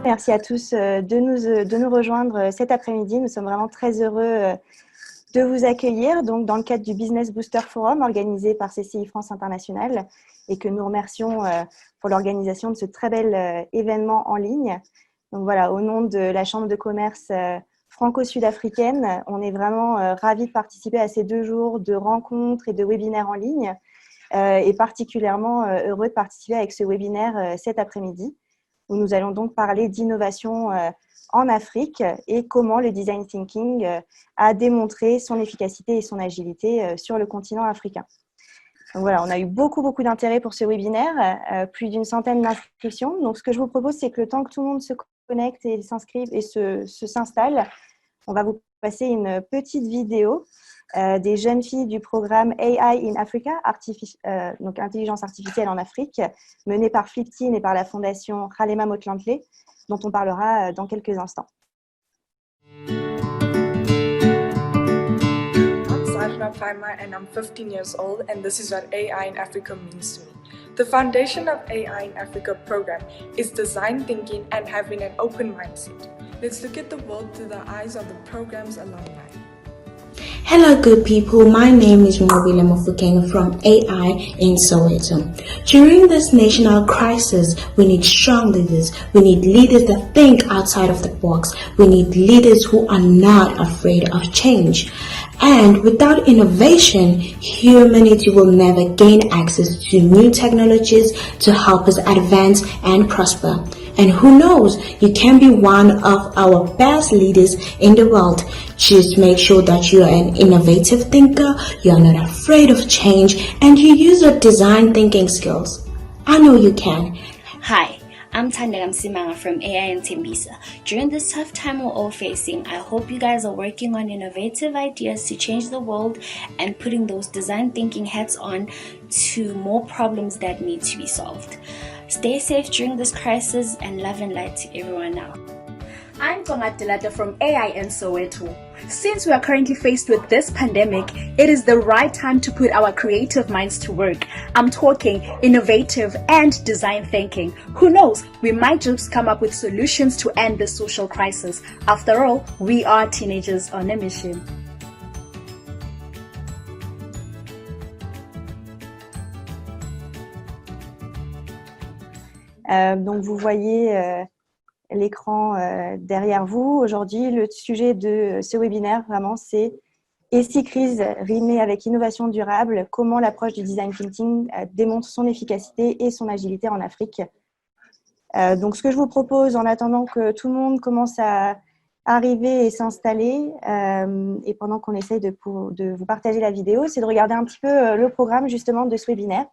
Merci à tous de nous rejoindre cet après-midi. Nous sommes vraiment très heureux de vous accueillir donc, dans le cadre du Business Booster Forum organisé par CCI France International et que nous remercions pour l'organisation de ce très bel événement en ligne. Donc voilà, au nom de la Chambre de commerce franco-sud-africaine, on est vraiment ravis de participer à ces 2 jours de rencontres et de webinaires en ligne et particulièrement heureux de participer avec ce webinaire cet après-midi où nous allons donc parler d'innovation en Afrique et comment le design thinking a démontré son efficacité et son agilité sur le continent africain. Donc voilà, on a eu beaucoup d'intérêt pour ce webinaire, plus d'une centaine d'inscriptions. Donc ce que je vous propose, c'est que le temps que tout le monde se connecte et s'inscrive et s'installe, on va vous passer une petite vidéo des jeunes filles du programme AI in Africa, donc intelligence artificielle en Afrique, menée par Flipteam et par la fondation Kgalema Motlanthe, dont on parlera dans quelques instants. I'm Sajna Faima and I'm 15 years old and this is what AI in Africa means to me. The foundation of AI in Africa program is design thinking and having an open mindset. Let's look at the world through the eyes of the program's alumni. Hello good people, my name is Mobile Mofukeng from AI in Soweto. During this national crisis, we need strong leaders. We need leaders that think outside of the box. We need leaders who are not afraid of change. And without innovation, humanity will never gain access to new technologies to help us advance and prosper. And who knows, you can be one of our best leaders in the world. Just make sure that you are an innovative thinker, you are not afraid of change, and you use your design thinking skills. I know you can. Hi, I'm Tandegam Simanga from AI in Tembisa. During this tough time we're all facing, I hope you guys are working on innovative ideas to change the world and putting those design thinking hats on to more problems that need to be solved. Stay safe during this crisis and love and light to everyone now. I'm Tonga Dilata from AI in Soweto. Since we are currently faced with this pandemic, it is the right time to put our creative minds to work. I'm talking innovative and design thinking. Who knows, we might just come up with solutions to end this social crisis. After all, we are teenagers on a mission. Donc vous voyez l'écran derrière vous. Aujourd'hui, le sujet de ce webinaire, vraiment, c'est « Et si crise rimée avec innovation durable, comment l'approche du design thinking démontre son efficacité et son agilité en Afrique ?» Donc, ce que je vous propose, en attendant que tout le monde commence à arriver et s'installer, et pendant qu'on essaye de vous partager la vidéo, c'est de regarder un petit peu le programme, justement, de ce webinaire.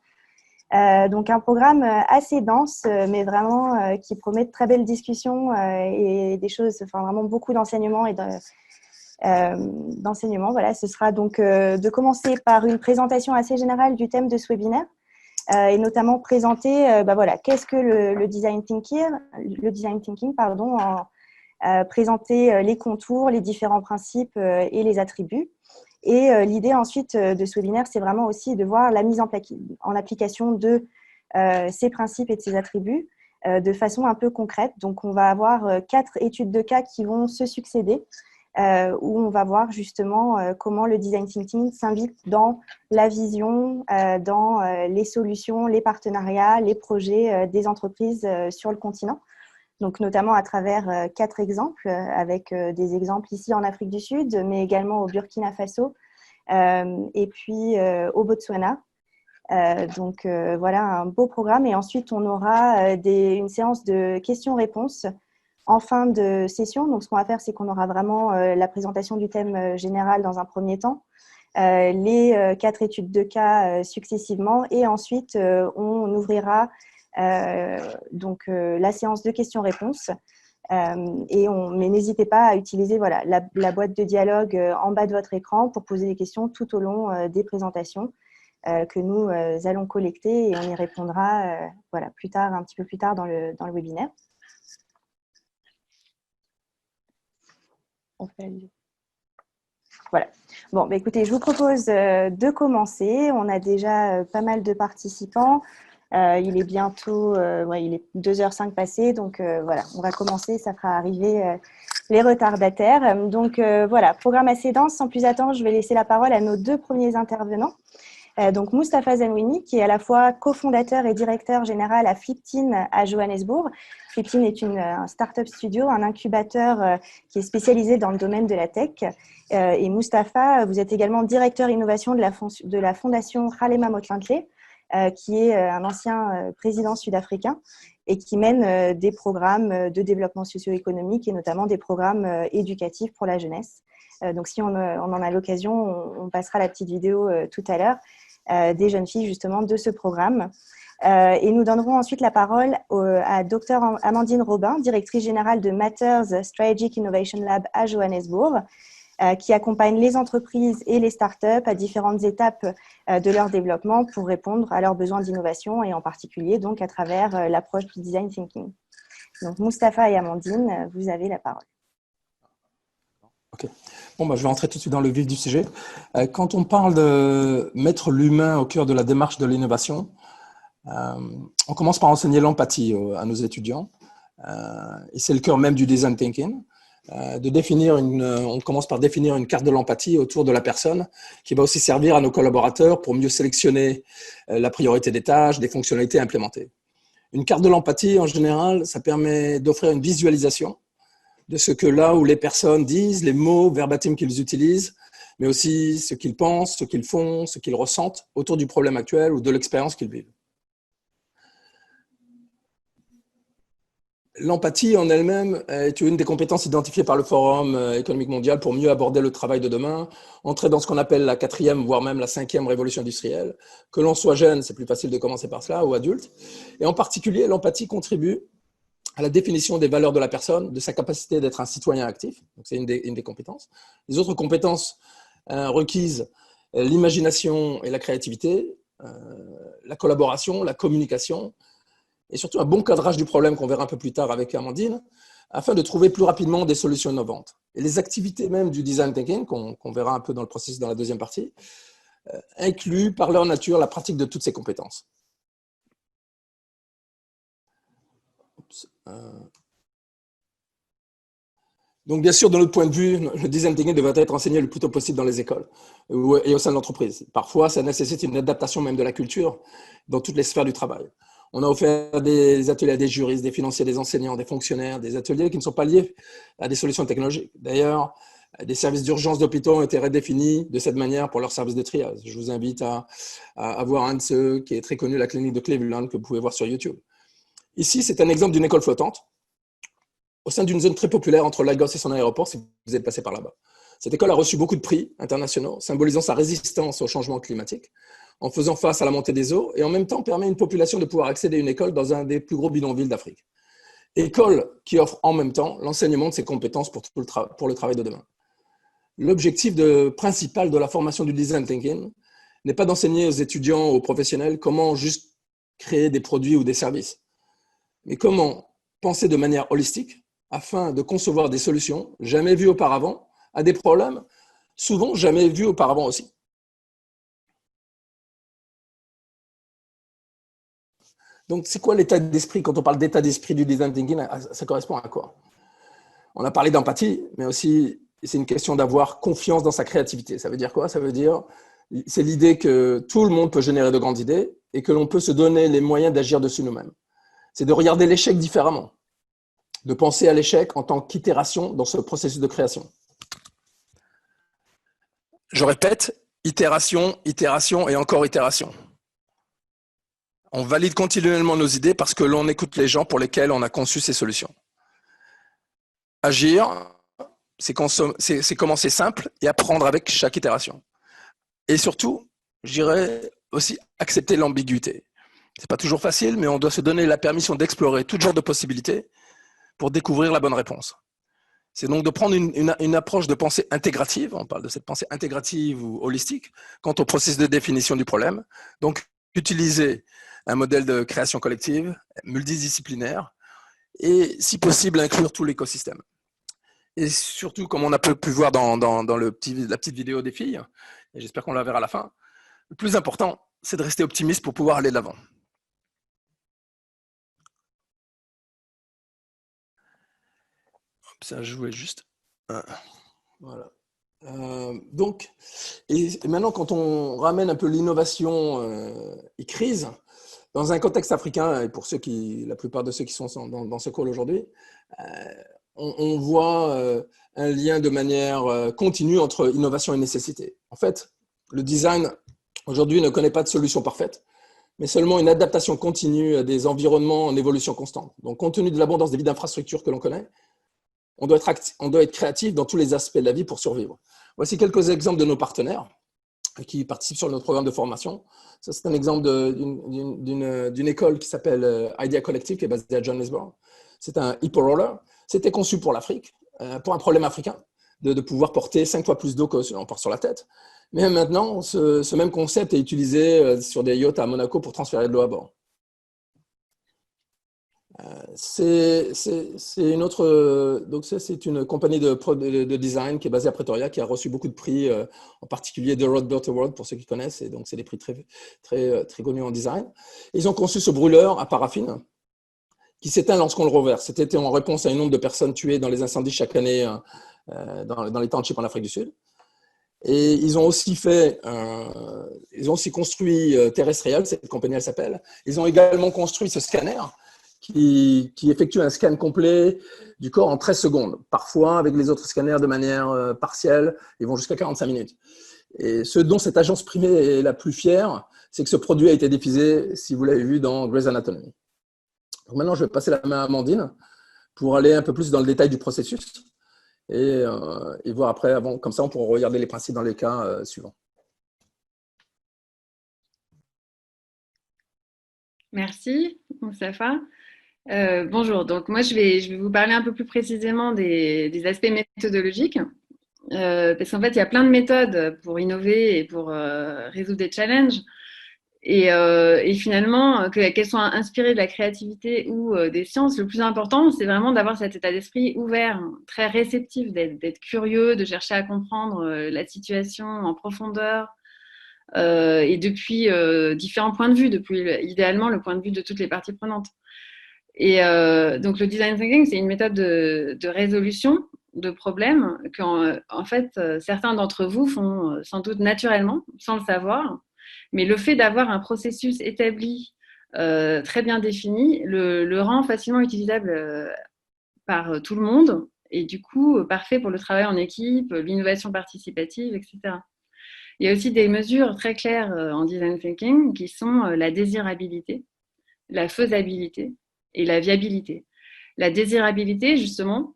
Donc un programme assez dense, mais vraiment qui promet de très belles discussions et des choses, enfin vraiment beaucoup d'enseignements et d'enseignements. Voilà, ce sera donc de commencer par une présentation assez générale du thème de ce webinaire et notamment présenter, voilà, qu'est-ce que le design thinking, pardon, présenter les contours, les différents principes et les attributs. Et l'idée ensuite de ce webinaire, c'est vraiment aussi de voir la mise en application de ces principes et de ces attributs de façon un peu concrète. Donc, on va avoir 4 études de cas qui vont se succéder, où on va voir justement comment le design thinking s'invite dans la vision, dans les solutions, les partenariats, les projets des entreprises sur le continent. Donc, notamment à travers 4 exemples, avec des exemples ici en Afrique du Sud, mais également au Burkina Faso et puis au Botswana. Donc, voilà un beau programme. Et ensuite, on aura une séance de questions-réponses en fin de session. Donc, ce qu'on va faire, c'est qu'on aura vraiment la présentation du thème général dans un premier temps, les 4 études de cas successivement, et ensuite, on ouvrira donc la séance de questions-réponses. Mais n'hésitez pas à utiliser voilà, la boîte de dialogue en bas de votre écran pour poser des questions tout au long des présentations que nous allons collecter, et on y répondra voilà, plus tard, un petit peu plus tard dans le webinaire. Voilà. Bon, bah, écoutez, je vous propose de commencer. On a déjà pas mal de participants. Il est bientôt, il est 2h05 passé, donc voilà, on va commencer, ça fera arriver les retardataires. Donc voilà, programme assez dense, sans plus attendre, je vais laisser la parole à nos deux premiers intervenants. Donc Mustapha Zenwini, qui est à la fois cofondateur et directeur général à Fliptin à Johannesburg. Fliptin est un startup studio, un incubateur qui est spécialisé dans le domaine de la tech. Et Mustapha, vous êtes également directeur innovation de la fondation Kgalema Motlanthe, qui est un ancien président sud-africain et qui mène des programmes de développement socio-économique et notamment des programmes éducatifs pour la jeunesse. Donc, si on en a l'occasion, on passera la petite vidéo tout à l'heure des jeunes filles justement de ce programme. Et nous donnerons ensuite la parole à Dr Amandine Robin, directrice générale de Matters Strategic Innovation Lab à Johannesburg, qui accompagne les entreprises et les startups à différentes étapes de leur développement pour répondre à leurs besoins d'innovation et en particulier donc à travers l'approche du design thinking. Donc Mustapha et Amandine, vous avez la parole. Ok. Bon, je vais entrer tout de suite dans le vif du sujet. Quand on parle de mettre l'humain au cœur de la démarche de l'innovation, on commence par enseigner l'empathie à nos étudiants. Et c'est le cœur même du design thinking. On commence par définir une carte de l'empathie autour de la personne qui va aussi servir à nos collaborateurs pour mieux sélectionner la priorité des tâches, des fonctionnalités à implémenter. Une carte de l'empathie, en général, ça permet d'offrir une visualisation de ce que là où les personnes disent, les mots verbatim qu'ils utilisent, mais aussi ce qu'ils pensent, ce qu'ils font, ce qu'ils ressentent autour du problème actuel ou de l'expérience qu'ils vivent. L'empathie en elle-même est une des compétences identifiées par le Forum économique mondial pour mieux aborder le travail de demain, entrer dans ce qu'on appelle la 4e, voire même la 5e révolution industrielle. Que l'on soit jeune, c'est plus facile de commencer par cela, ou adulte. Et en particulier, l'empathie contribue à la définition des valeurs de la personne, de sa capacité d'être un citoyen actif. Donc, c'est une des compétences. Les autres compétences requises, l'imagination et la créativité, la collaboration, la communication, et surtout un bon cadrage du problème qu'on verra un peu plus tard avec Amandine, afin de trouver plus rapidement des solutions innovantes. Et les activités même du design thinking, qu'on verra un peu dans le processus dans la deuxième partie, incluent par leur nature la pratique de toutes ces compétences. Donc, bien sûr, de notre point de vue, le design thinking devrait être enseigné le plus tôt possible dans les écoles et au sein de l'entreprise. Parfois, ça nécessite une adaptation même de la culture dans toutes les sphères du travail. On a offert des ateliers à des juristes, des financiers, des enseignants, des fonctionnaires, des ateliers qui ne sont pas liés à des solutions technologiques. D'ailleurs, des services d'urgence d'hôpitaux ont été redéfinis de cette manière pour leurs services de triage. Je vous invite à voir un de ceux qui est très connu, la clinique de Cleveland, que vous pouvez voir sur YouTube. Ici, c'est un exemple d'une école flottante au sein d'une zone très populaire entre Lagos et son aéroport, si vous êtes passé par là-bas. Cette école a reçu beaucoup de prix internationaux, symbolisant sa résistance au changement climatique, en faisant face à la montée des eaux et en même temps permet à une population de pouvoir accéder à une école dans un des plus gros bidonvilles d'Afrique. École qui offre en même temps l'enseignement de ses compétences pour le travail de demain. L'objectif principal de la formation du design thinking n'est pas d'enseigner aux étudiants, aux professionnels, comment juste créer des produits ou des services, mais comment penser de manière holistique afin de concevoir des solutions jamais vues auparavant à des problèmes souvent jamais vus auparavant aussi. Donc, c'est quoi l'état d'esprit? Quand on parle d'état d'esprit du design thinking, ça correspond à quoi? On a parlé d'empathie, mais aussi, c'est une question d'avoir confiance dans sa créativité. Ça veut dire quoi? Ça veut dire, c'est l'idée que tout le monde peut générer de grandes idées et que l'on peut se donner les moyens d'agir dessus nous-mêmes. C'est de regarder l'échec différemment, de penser à l'échec en tant qu'itération dans ce processus de création. Je répète, itération, itération et encore itération. On valide continuellement nos idées parce que l'on écoute les gens pour lesquels on a conçu ces solutions. Agir, c'est commencer simple et apprendre avec chaque itération. Et surtout, je dirais aussi accepter l'ambiguïté. Ce n'est pas toujours facile, mais on doit se donner la permission d'explorer tout genre de possibilités pour découvrir la bonne réponse. C'est donc de prendre une approche de pensée intégrative, on parle de cette pensée intégrative ou holistique, quant au processus de définition du problème. Donc, utiliser un modèle de création collective, multidisciplinaire, et si possible, inclure tout l'écosystème. Et surtout, comme on a pu voir dans la petite vidéo des filles, et j'espère qu'on la verra à la fin, le plus important, c'est de rester optimiste pour pouvoir aller de l'avant. Ça jouait juste. Voilà. Donc, et maintenant, quand on ramène un peu l'innovation et crise dans un contexte africain, et pour la plupart de ceux qui sont dans ce call aujourd'hui, on voit un lien de manière continue entre innovation et nécessité. En fait, le design aujourd'hui ne connaît pas de solution parfaite, mais seulement une adaptation continue à des environnements en évolution constante. Donc, compte tenu de l'abondance des vies d'infrastructures que l'on connaît, on doit être créatif dans tous les aspects de la vie pour survivre. Voici quelques exemples de nos partenaires qui participent sur notre programme de formation. Ça, c'est un exemple d'une école qui s'appelle Idea Collective, qui est basée à Johannesburg. C'est un Hippo Roller. C'était conçu pour l'Afrique, pour un problème africain, de pouvoir porter 5 fois plus d'eau qu'on porte sur la tête. Mais maintenant, ce même concept est utilisé sur des yachts à Monaco pour transférer de l'eau à bord. C'est une compagnie de design qui est basée à Pretoria, qui a reçu beaucoup de prix, en particulier The Road Built Award pour ceux qui connaissent, et donc c'est des prix très connus en design. Ils ont conçu ce brûleur à paraffine qui s'éteint lorsqu'on le reverse. C'était en réponse à un nombre de personnes tuées dans les incendies chaque année dans les townships en Afrique du Sud. Et ils ont aussi construit Terrestrial, cette compagnie elle s'appelle. Ils ont également construit ce scanner qui effectue un scan complet du corps en 13 secondes. Parfois, avec les autres scanners de manière partielle, ils vont jusqu'à 45 minutes. Et ce dont cette agence privée est la plus fière, c'est que ce produit a été diffusé, si vous l'avez vu, dans Grey's Anatomy. Donc maintenant, je vais passer la main à Amandine pour aller un peu plus dans le détail du processus et voir après, comme ça, on pourra regarder les principes dans les cas suivants. Merci, Moustapha. Bonjour, donc moi je vais vous parler un peu plus précisément des aspects méthodologiques, parce qu'en fait il y a plein de méthodes pour innover et pour résoudre des challenges, et finalement qu'elles soient inspirées de la créativité ou des sciences, le plus important c'est vraiment d'avoir cet état d'esprit ouvert, très réceptif, d'être curieux, de chercher à comprendre la situation en profondeur, et depuis différents points de vue, depuis idéalement le point de vue de toutes les parties prenantes. Et donc, le design thinking, c'est une méthode de résolution de problèmes qu'en fait, certains d'entre vous font sans doute naturellement, sans le savoir. Mais le fait d'avoir un processus établi, très bien défini, le rend facilement utilisable par tout le monde et du coup, parfait pour le travail en équipe, l'innovation participative, etc. Il y a aussi des mesures très claires en design thinking qui sont la désirabilité, la faisabilité et la viabilité. La désirabilité, justement,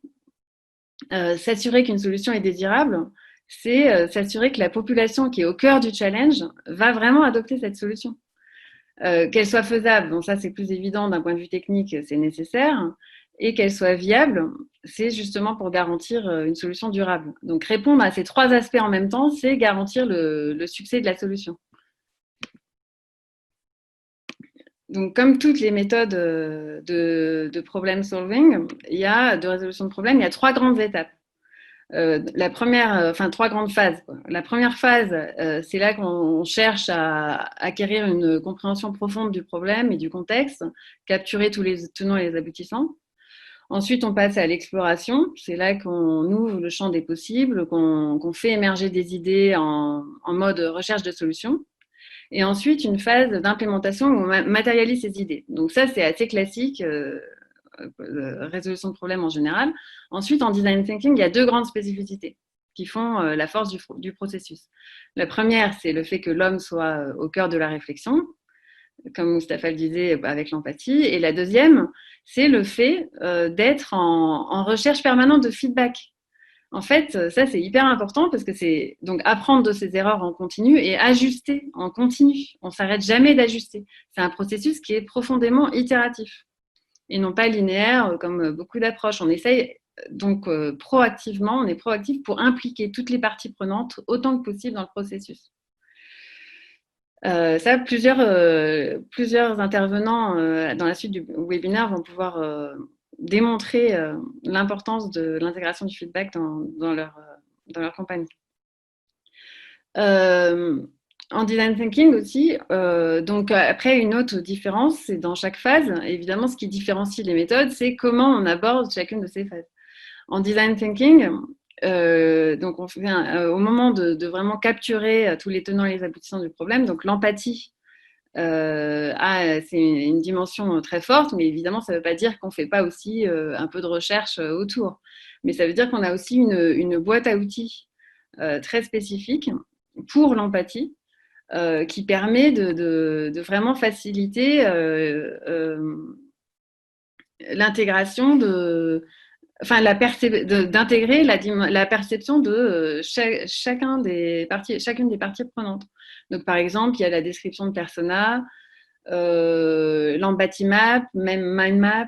s'assurer qu'une solution est désirable, c'est s'assurer que la population qui est au cœur du challenge va vraiment adopter cette solution. Qu'elle soit faisable, donc ça c'est plus évident d'un point de vue technique, c'est nécessaire, et qu'elle soit viable, c'est justement pour garantir une solution durable. Donc répondre à ces 3 aspects en même temps, c'est garantir le succès de la solution. Donc, comme toutes les méthodes de problem solving, de résolution de problèmes, il y a 3 grandes étapes. La première, 3 grandes phases. La première phase, c'est là qu'on cherche à acquérir une compréhension profonde du problème et du contexte, capturer tous les tenants et les aboutissants. Ensuite, on passe à l'exploration. C'est là qu'on ouvre le champ des possibles, qu'on fait émerger des idées en mode recherche de solutions. Et ensuite, une phase d'implémentation où on matérialise ces idées. Donc ça, c'est assez classique, résolution de problèmes en général. Ensuite, en design thinking, il y a 2 grandes spécificités qui font la force du processus. La première, c'est le fait que l'homme soit au cœur de la réflexion, comme Moustapha le disait, avec l'empathie. Et la deuxième, c'est le fait d'être en recherche permanente de feedback. En fait, ça, c'est hyper important parce que c'est donc apprendre de ses erreurs en continu et ajuster en continu. On ne s'arrête jamais d'ajuster. C'est un processus qui est profondément itératif et non pas linéaire comme beaucoup d'approches. On essaye donc proactivement, on est proactif pour impliquer toutes les parties prenantes autant que possible dans le processus. Ça, plusieurs intervenants dans la suite du webinaire vont pouvoir démontrer l'importance de l'intégration du feedback dans leur compagnie. En design thinking aussi, donc après une autre différence, c'est dans chaque phase, évidemment ce qui différencie les méthodes, c'est comment on aborde chacune de ces phases. En design thinking, donc on fait au moment de vraiment capturer tous les tenants et les aboutissants du problème, donc l'empathie, c'est une dimension très forte, mais évidemment, ça ne veut pas dire qu'on ne fait pas aussi un peu de recherche autour. Mais ça veut dire qu'on a aussi une boîte à outils très spécifique pour l'empathie, qui permet de vraiment faciliter l'intégration d'intégrer la perception de chacune des parties prenantes. Donc, par exemple, il y a la description de persona, l'empathy map, même mind map.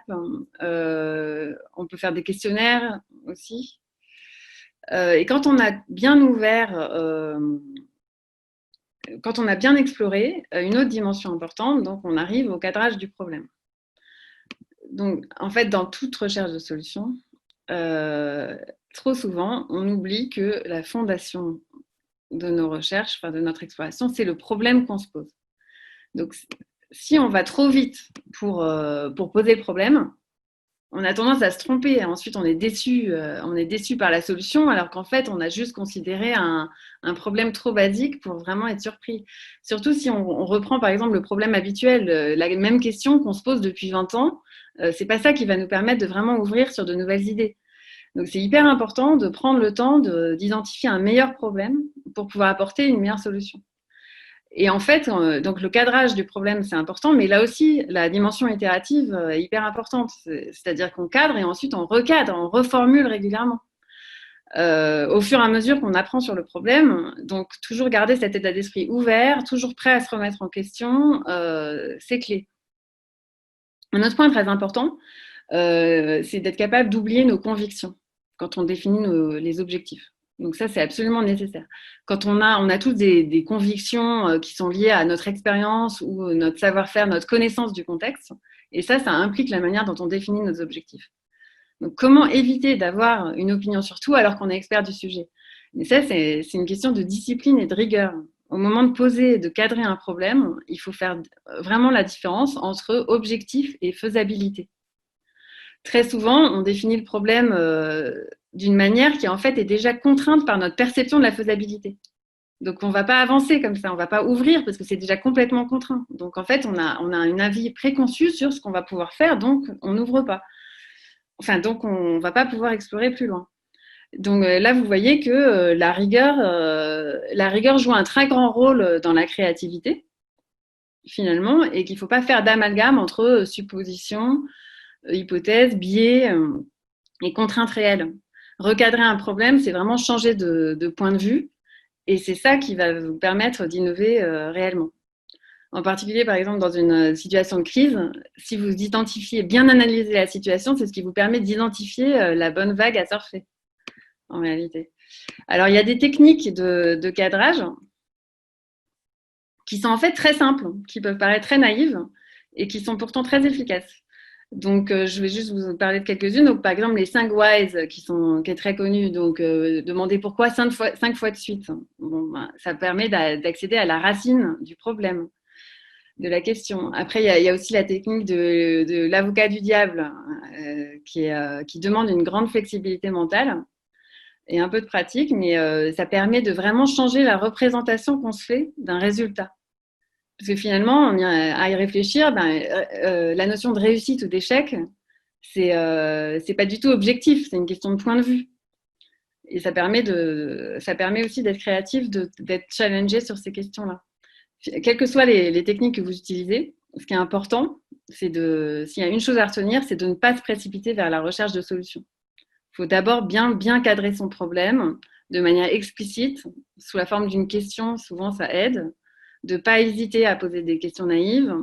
On peut faire des questionnaires aussi. Et quand on a bien ouvert, quand on a bien exploré une autre dimension importante, donc on arrive au cadrage du problème. Donc, en fait, dans toute recherche de solution, trop souvent, on oublie que la fondation de nos recherches, de notre exploration, c'est le problème qu'on se pose. Donc, si on va trop vite pour poser le problème, on a tendance à se tromper. Ensuite, on est déçu par la solution, alors qu'en fait, on a juste considéré un problème trop basique pour vraiment être surpris. Surtout si on reprend, par exemple, le problème habituel, la même question qu'on se pose depuis 20 ans, c'est pas ça qui va nous permettre de vraiment ouvrir sur de nouvelles idées. Donc, c'est hyper important de prendre le temps d'identifier un meilleur problème pour pouvoir apporter une meilleure solution. Et en fait, donc le cadrage du problème, c'est important, mais là aussi, la dimension itérative est hyper importante. C'est-à-dire qu'on cadre et ensuite on recadre, on reformule régulièrement. Au fur et à mesure qu'on apprend sur le problème, donc toujours garder cet état d'esprit ouvert, toujours prêt à se remettre en question, c'est clé. Un autre point très important, c'est d'être capable d'oublier nos convictions quand on définit les objectifs. Donc ça, c'est absolument nécessaire. Quand on a tous des convictions qui sont liées à notre expérience ou notre savoir-faire, notre connaissance du contexte, et ça implique la manière dont on définit nos objectifs. Donc comment éviter d'avoir une opinion sur tout alors qu'on est expert du sujet? Mais ça, c'est une question de discipline et de rigueur. Au moment de poser, de cadrer un problème, il faut faire vraiment la différence entre objectif et faisabilité. Très souvent, on définit le problème d'une manière qui en fait est déjà contrainte par notre perception de la faisabilité. Donc on ne va pas avancer comme ça, on ne va pas ouvrir parce que c'est déjà complètement contraint. Donc en fait, on a un avis préconçu sur ce qu'on va pouvoir faire, donc on n'ouvre pas. Donc on ne va pas pouvoir explorer plus loin. Donc là, vous voyez que la rigueur joue un très grand rôle dans la créativité, finalement, et qu'il ne faut pas faire d'amalgame entre suppositions, hypothèses, biais et contraintes réelles. Recadrer un problème, c'est vraiment changer de point de vue, et c'est ça qui va vous permettre d'innover réellement. En particulier, par exemple, dans une situation de crise, si vous identifiez, bien analyser la situation, c'est ce qui vous permet d'identifier la bonne vague à surfer, en réalité. Alors, il y a des techniques de cadrage qui sont en fait très simples, qui peuvent paraître très naïves et qui sont pourtant très efficaces. Donc, je vais juste vous parler de quelques-unes. Donc, par exemple, les 5 whys qui est très connu. Donc, demander pourquoi 5 fois de suite. Bon, ça permet d'accéder à la racine du problème, de la question. Après, il y a aussi la technique de l'avocat du diable qui demande une grande flexibilité mentale et un peu de pratique, mais ça permet de vraiment changer la représentation qu'on se fait d'un résultat. Parce que finalement, à y réfléchir, la notion de réussite ou d'échec, c'est pas du tout objectif, c'est une question de point de vue. Et ça permet aussi d'être créatif, d'être challengé sur ces questions-là. Quelles que soient les techniques que vous utilisez, ce qui est important, s'il y a une chose à retenir, c'est de ne pas se précipiter vers la recherche de solutions. Il faut d'abord bien cadrer son problème de manière explicite, sous la forme d'une question, souvent ça aide, de ne pas hésiter à poser des questions naïves,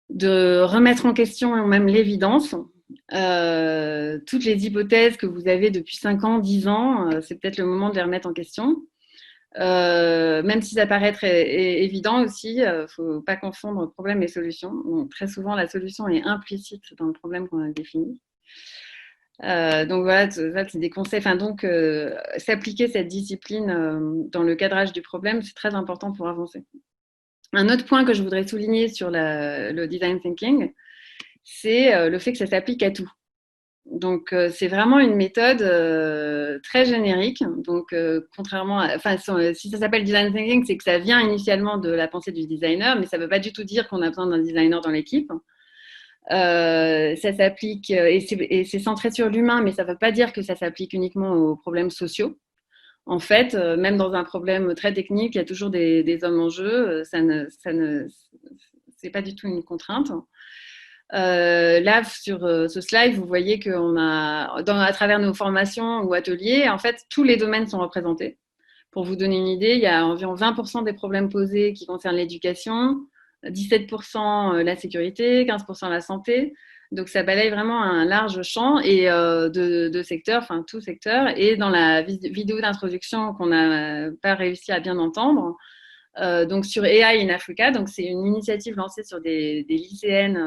de remettre en question même l'évidence. Toutes les hypothèses que vous avez depuis 5 ans, 10 ans, c'est peut-être le moment de les remettre en question. Même si ça paraît très évident aussi, il ne faut pas confondre problème et solution. Donc, très souvent, la solution est implicite dans le problème qu'on a défini. Donc voilà, ça c'est des conseils. S'appliquer cette discipline dans le cadrage du problème, c'est très important pour avancer. Un autre point que je voudrais souligner sur le design thinking, c'est le fait que ça s'applique à tout. Donc, c'est vraiment une méthode très générique. Donc, contrairement à, enfin, si ça s'appelle design thinking, c'est que ça vient initialement de la pensée du designer, mais ça ne veut pas du tout dire qu'on a besoin d'un designer dans l'équipe. Ça s'applique et c'est centré sur l'humain, mais ça ne veut pas dire que ça s'applique uniquement aux problèmes sociaux. En fait, même dans un problème très technique, il y a toujours des hommes en jeu. C'est pas du tout une contrainte. Là, sur ce slide, vous voyez qu'on a, à travers nos formations ou ateliers, en fait, tous les domaines sont représentés. Pour vous donner une idée, il y a environ 20% des problèmes posés qui concernent l'éducation, 17% la sécurité, 15% la santé. Donc, ça balaye vraiment un large champ et de secteurs, enfin tout secteur. Et dans la vidéo d'introduction qu'on n'a pas réussi à bien entendre, donc sur AI in Africa, donc c'est une initiative lancée sur des lycéennes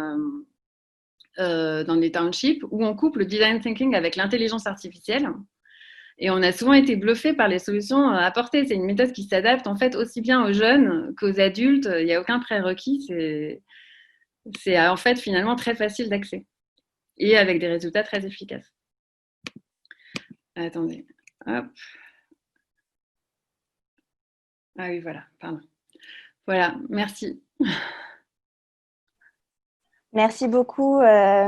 dans les townships où on couple le design thinking avec l'intelligence artificielle. Et on a souvent été bluffé par les solutions apportées. C'est une méthode qui s'adapte en fait aussi bien aux jeunes qu'aux adultes. Il n'y a aucun prérequis. C'est en fait finalement très facile d'accès et avec des résultats très efficaces. Attendez. Hop. Ah oui, voilà, pardon. Voilà, merci. Merci beaucoup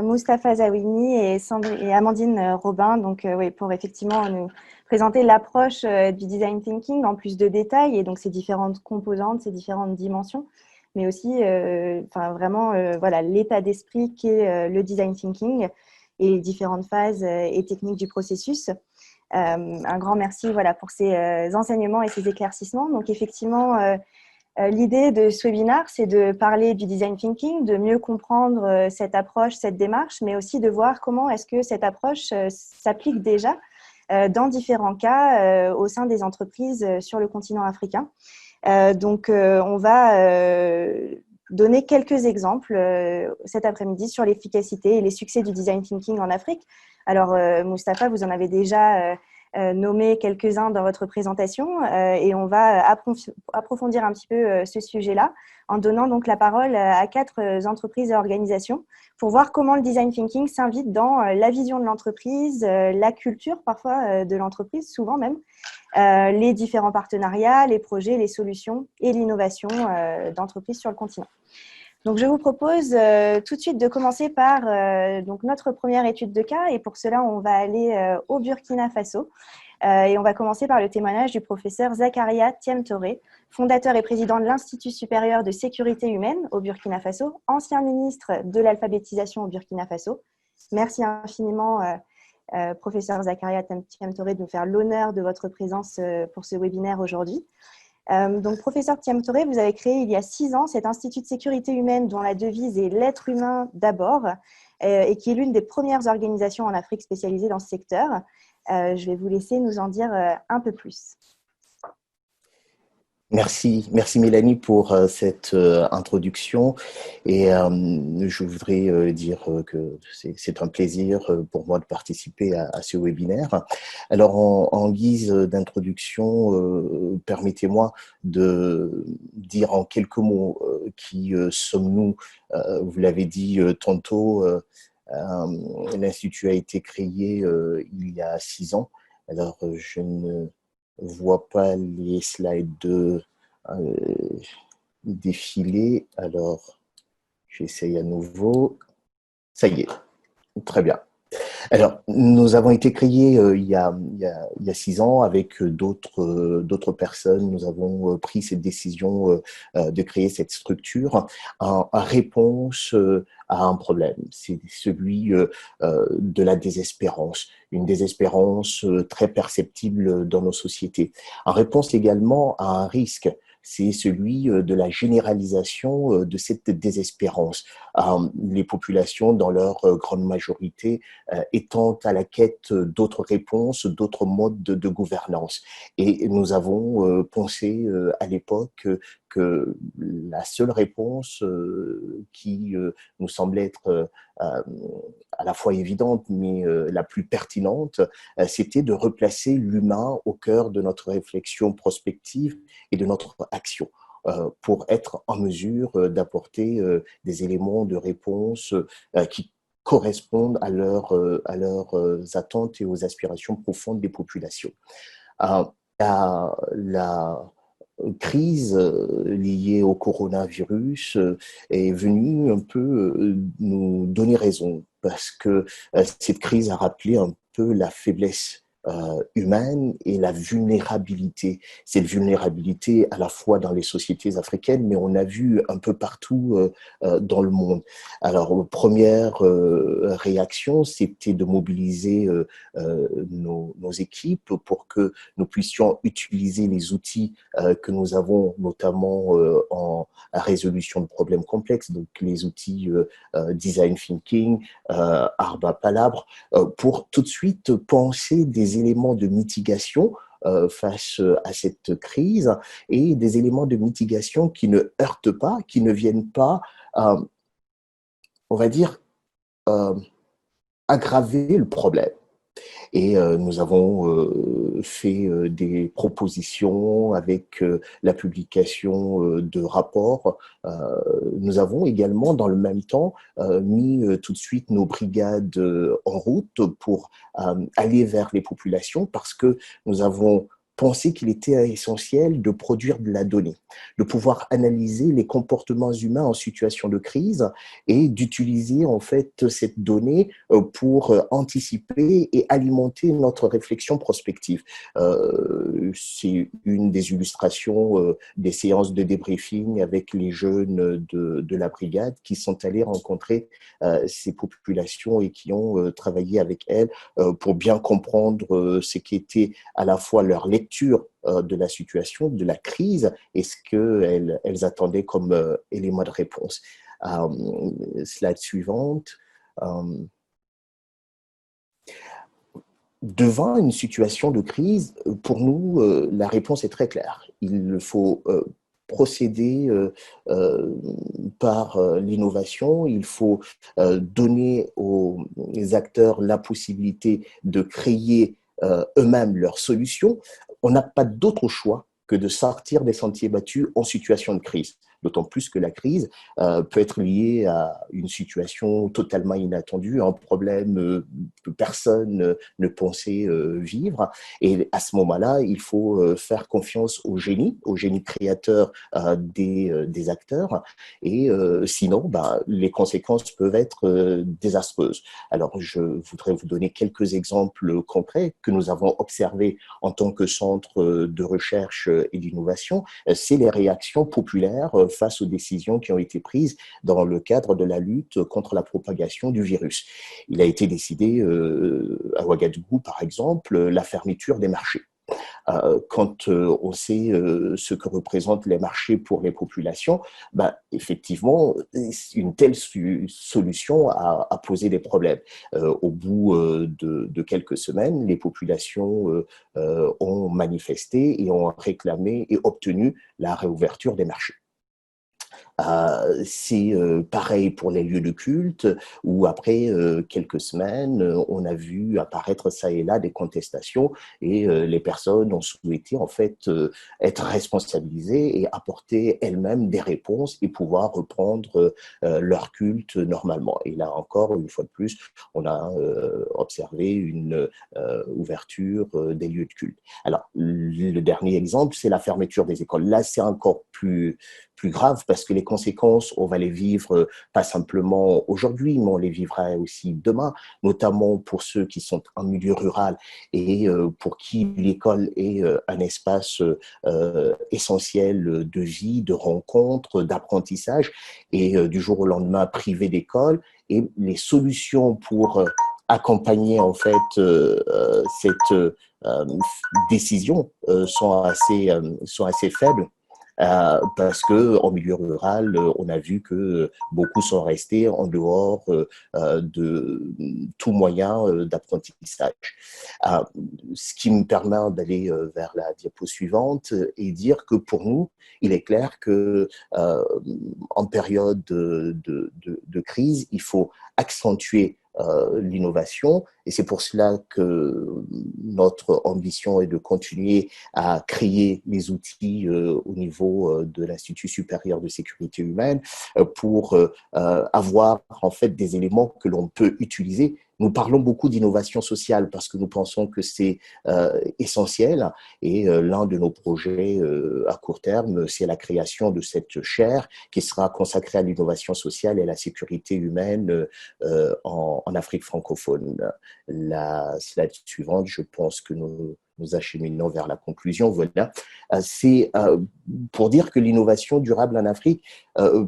Mustapha Zawini et Amandine Robin donc, oui, pour effectivement nous présenter l'approche du design thinking en plus de détails et donc ses différentes composantes, ses différentes dimensions, mais aussi vraiment voilà, l'état d'esprit qu'est le design thinking et les différentes phases et techniques du processus. Un grand merci voilà, pour ces enseignements et ces éclaircissements. Donc effectivement, l'idée de ce webinaire, c'est de parler du design thinking, de mieux comprendre cette approche, cette démarche, mais aussi de voir comment est-ce que cette approche s'applique déjà dans différents cas au sein des entreprises sur le continent africain. Donc, on va donner quelques exemples cet après-midi sur l'efficacité et les succès du design thinking en Afrique. Alors, Mustapha, vous en avez déjà nommé quelques-uns dans votre présentation et on va approfondir un petit peu ce sujet-là en donnant donc la parole à 4 entreprises et organisations pour voir comment le design thinking s'invite dans la vision de l'entreprise, la culture parfois de l'entreprise, souvent même, les différents partenariats, les projets, les solutions et l'innovation d'entreprises sur le continent. Donc, je vous propose tout de suite de commencer par donc notre première étude de cas et pour cela, on va aller au Burkina Faso et on va commencer par le témoignage du professeur Zakaria Thiemtore, fondateur et président de l'Institut supérieur de sécurité humaine au Burkina Faso, ancien ministre de l'alphabétisation au Burkina Faso. Merci infiniment, professeur Zakaria Thiemtore, de nous faire l'honneur de votre présence pour ce webinaire aujourd'hui. Donc, professeur Thiemtore, vous avez créé il y a 6 ans cet institut de sécurité humaine dont la devise est l'être humain d'abord et qui est l'une des premières organisations en Afrique spécialisée dans ce secteur. Je vais vous laisser nous en dire un peu plus. Merci Mélanie pour cette introduction et je voudrais dire que c'est un plaisir pour moi de participer à ce webinaire. Alors en guise d'introduction, permettez-moi de dire en quelques mots qui sommes-nous. Vous l'avez dit tantôt, l'Institut a été créé il y a 6 ans. Alors je ne vois pas les slides défiler. Alors, j'essaye à nouveau. Ça y est, très bien. Alors, nous avons été créés il y a 6 ans avec d'autres personnes. Nous avons pris cette décision de créer cette structure en réponse à un problème. C'est celui de la désespérance, une désespérance très perceptible dans nos sociétés. En réponse également à un risque. C'est celui de la généralisation de cette désespérance. Les populations, dans leur grande majorité, étant à la quête d'autres réponses, d'autres modes de gouvernance. Et nous avons pensé à l'époque que la seule réponse qui nous semblait être à la fois évidente, mais la plus pertinente, c'était de replacer l'humain au cœur de notre réflexion prospective et de notre action pour être en mesure d'apporter des éléments de réponse qui correspondent à leurs attentes et aux aspirations profondes des populations. La crise liée au coronavirus est venue un peu nous donner raison, parce que cette crise a rappelé un peu la faiblesse humaine et la vulnérabilité. Cette vulnérabilité à la fois dans les sociétés africaines, mais on a vu un peu partout dans le monde. Alors, première réaction, c'était de mobiliser nos équipes pour que nous puissions utiliser les outils que nous avons, notamment en résolution de problèmes complexes, donc les outils design thinking, Arba Palabre, pour tout de suite penser des éléments de mitigation face à cette crise, et des éléments de mitigation qui ne heurtent pas, qui ne viennent pas, on va dire, aggraver le problème. Et nous avons fait des propositions avec la publication de rapports. Nous avons également, dans le même temps, mis tout de suite nos brigades en route pour aller vers les populations, parce que nous avons pensé qu'il était essentiel de produire de la donnée, de pouvoir analyser les comportements humains en situation de crise et d'utiliser en fait cette donnée pour anticiper et alimenter notre réflexion prospective. C'est une des illustrations des séances de débriefing avec les jeunes de la brigade qui sont allés rencontrer ces populations et qui ont travaillé avec elles pour bien comprendre ce qui était à la fois leur lecture de la situation, de la crise, et ce qu'elles attendaient comme élément de réponse. Slide suivante. Devant une situation de crise, pour nous, la réponse est très claire. Il faut procéder par l'innovation, il faut donner aux acteurs la possibilité de créer eux-mêmes leurs solutions. On n'a pas d'autre choix que de sortir des sentiers battus en situation de crise. D'autant plus que la crise peut être liée à une situation totalement inattendue, un problème que personne ne pensait vivre. Et à ce moment-là, il faut faire confiance au génie créateur des acteurs. Et sinon, les conséquences peuvent être désastreuses. Alors, je voudrais vous donner quelques exemples concrets que nous avons observés en tant que centre de recherche et d'innovation. C'est les réactions populaires face aux décisions qui ont été prises dans le cadre de la lutte contre la propagation du virus. Il a été décidé à Ouagadougou, par exemple, la fermeture des marchés. Quand on sait ce que représentent les marchés pour les populations, effectivement, une telle solution a posé des problèmes. Au bout de quelques semaines, les populations ont manifesté et ont réclamé et obtenu la réouverture des marchés. C'est pareil pour les lieux de culte, où après quelques semaines, on a vu apparaître ça et là des contestations, et les personnes ont souhaité en fait être responsabilisées et apporter elles-mêmes des réponses et pouvoir reprendre leur culte normalement. Et là encore, une fois de plus, on a observé une ouverture des lieux de culte. Alors, le dernier exemple, c'est la fermeture des écoles. Là, c'est encore plus grave, parce que les conséquences, on va les vivre pas simplement aujourd'hui, mais on les vivra aussi demain, notamment pour ceux qui sont en milieu rural et pour qui l'école est un espace essentiel de vie, de rencontre, d'apprentissage, et du jour au lendemain privé d'école. Et les solutions pour accompagner en fait cette décision sont assez faibles. Parce que en milieu rural, on a vu que beaucoup sont restés en dehors de tout moyen d'apprentissage. Ce qui me permet d'aller vers la diapo suivante et dire que pour nous, il est clair que en période de crise, il faut accentuer l'innovation. Et c'est pour cela que notre ambition est de continuer à créer les outils au niveau de l'Institut supérieur de sécurité humaine pour avoir en fait des éléments que l'on peut utiliser. Nous parlons beaucoup d'innovation sociale parce que nous pensons que c'est essentiel et l'un de nos projets à court terme, c'est la création de cette chaire qui sera consacrée à l'innovation sociale et à la sécurité humaine en Afrique francophone. La slide suivante, je pense que nous acheminons vers la conclusion. Voilà. C'est pour dire que l'innovation durable en Afrique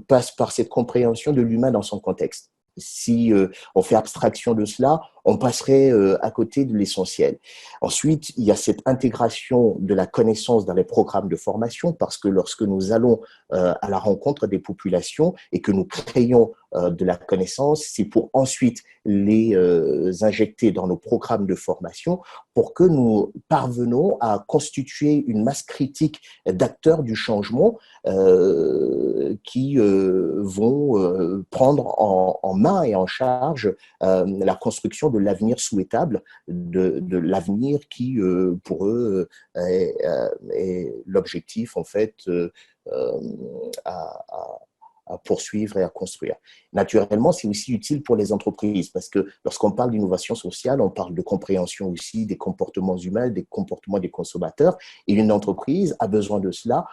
passe par cette compréhension de l'humain dans son contexte. Si on fait abstraction de cela, on passerait à côté de l'essentiel. Ensuite, il y a cette intégration de la connaissance dans les programmes de formation, parce que lorsque nous allons à la rencontre des populations et que nous créons de la connaissance, c'est pour ensuite les injecter dans nos programmes de formation pour que nous parvenons à constituer une masse critique d'acteurs du changement qui vont prendre en main et en charge la construction de l'avenir souhaitable, de l'avenir qui, pour eux, est l'objectif, en fait, à poursuivre et à construire. Naturellement, c'est aussi utile pour les entreprises parce que lorsqu'on parle d'innovation sociale, on parle de compréhension aussi des comportements humains, des comportements des consommateurs et une entreprise a besoin de cela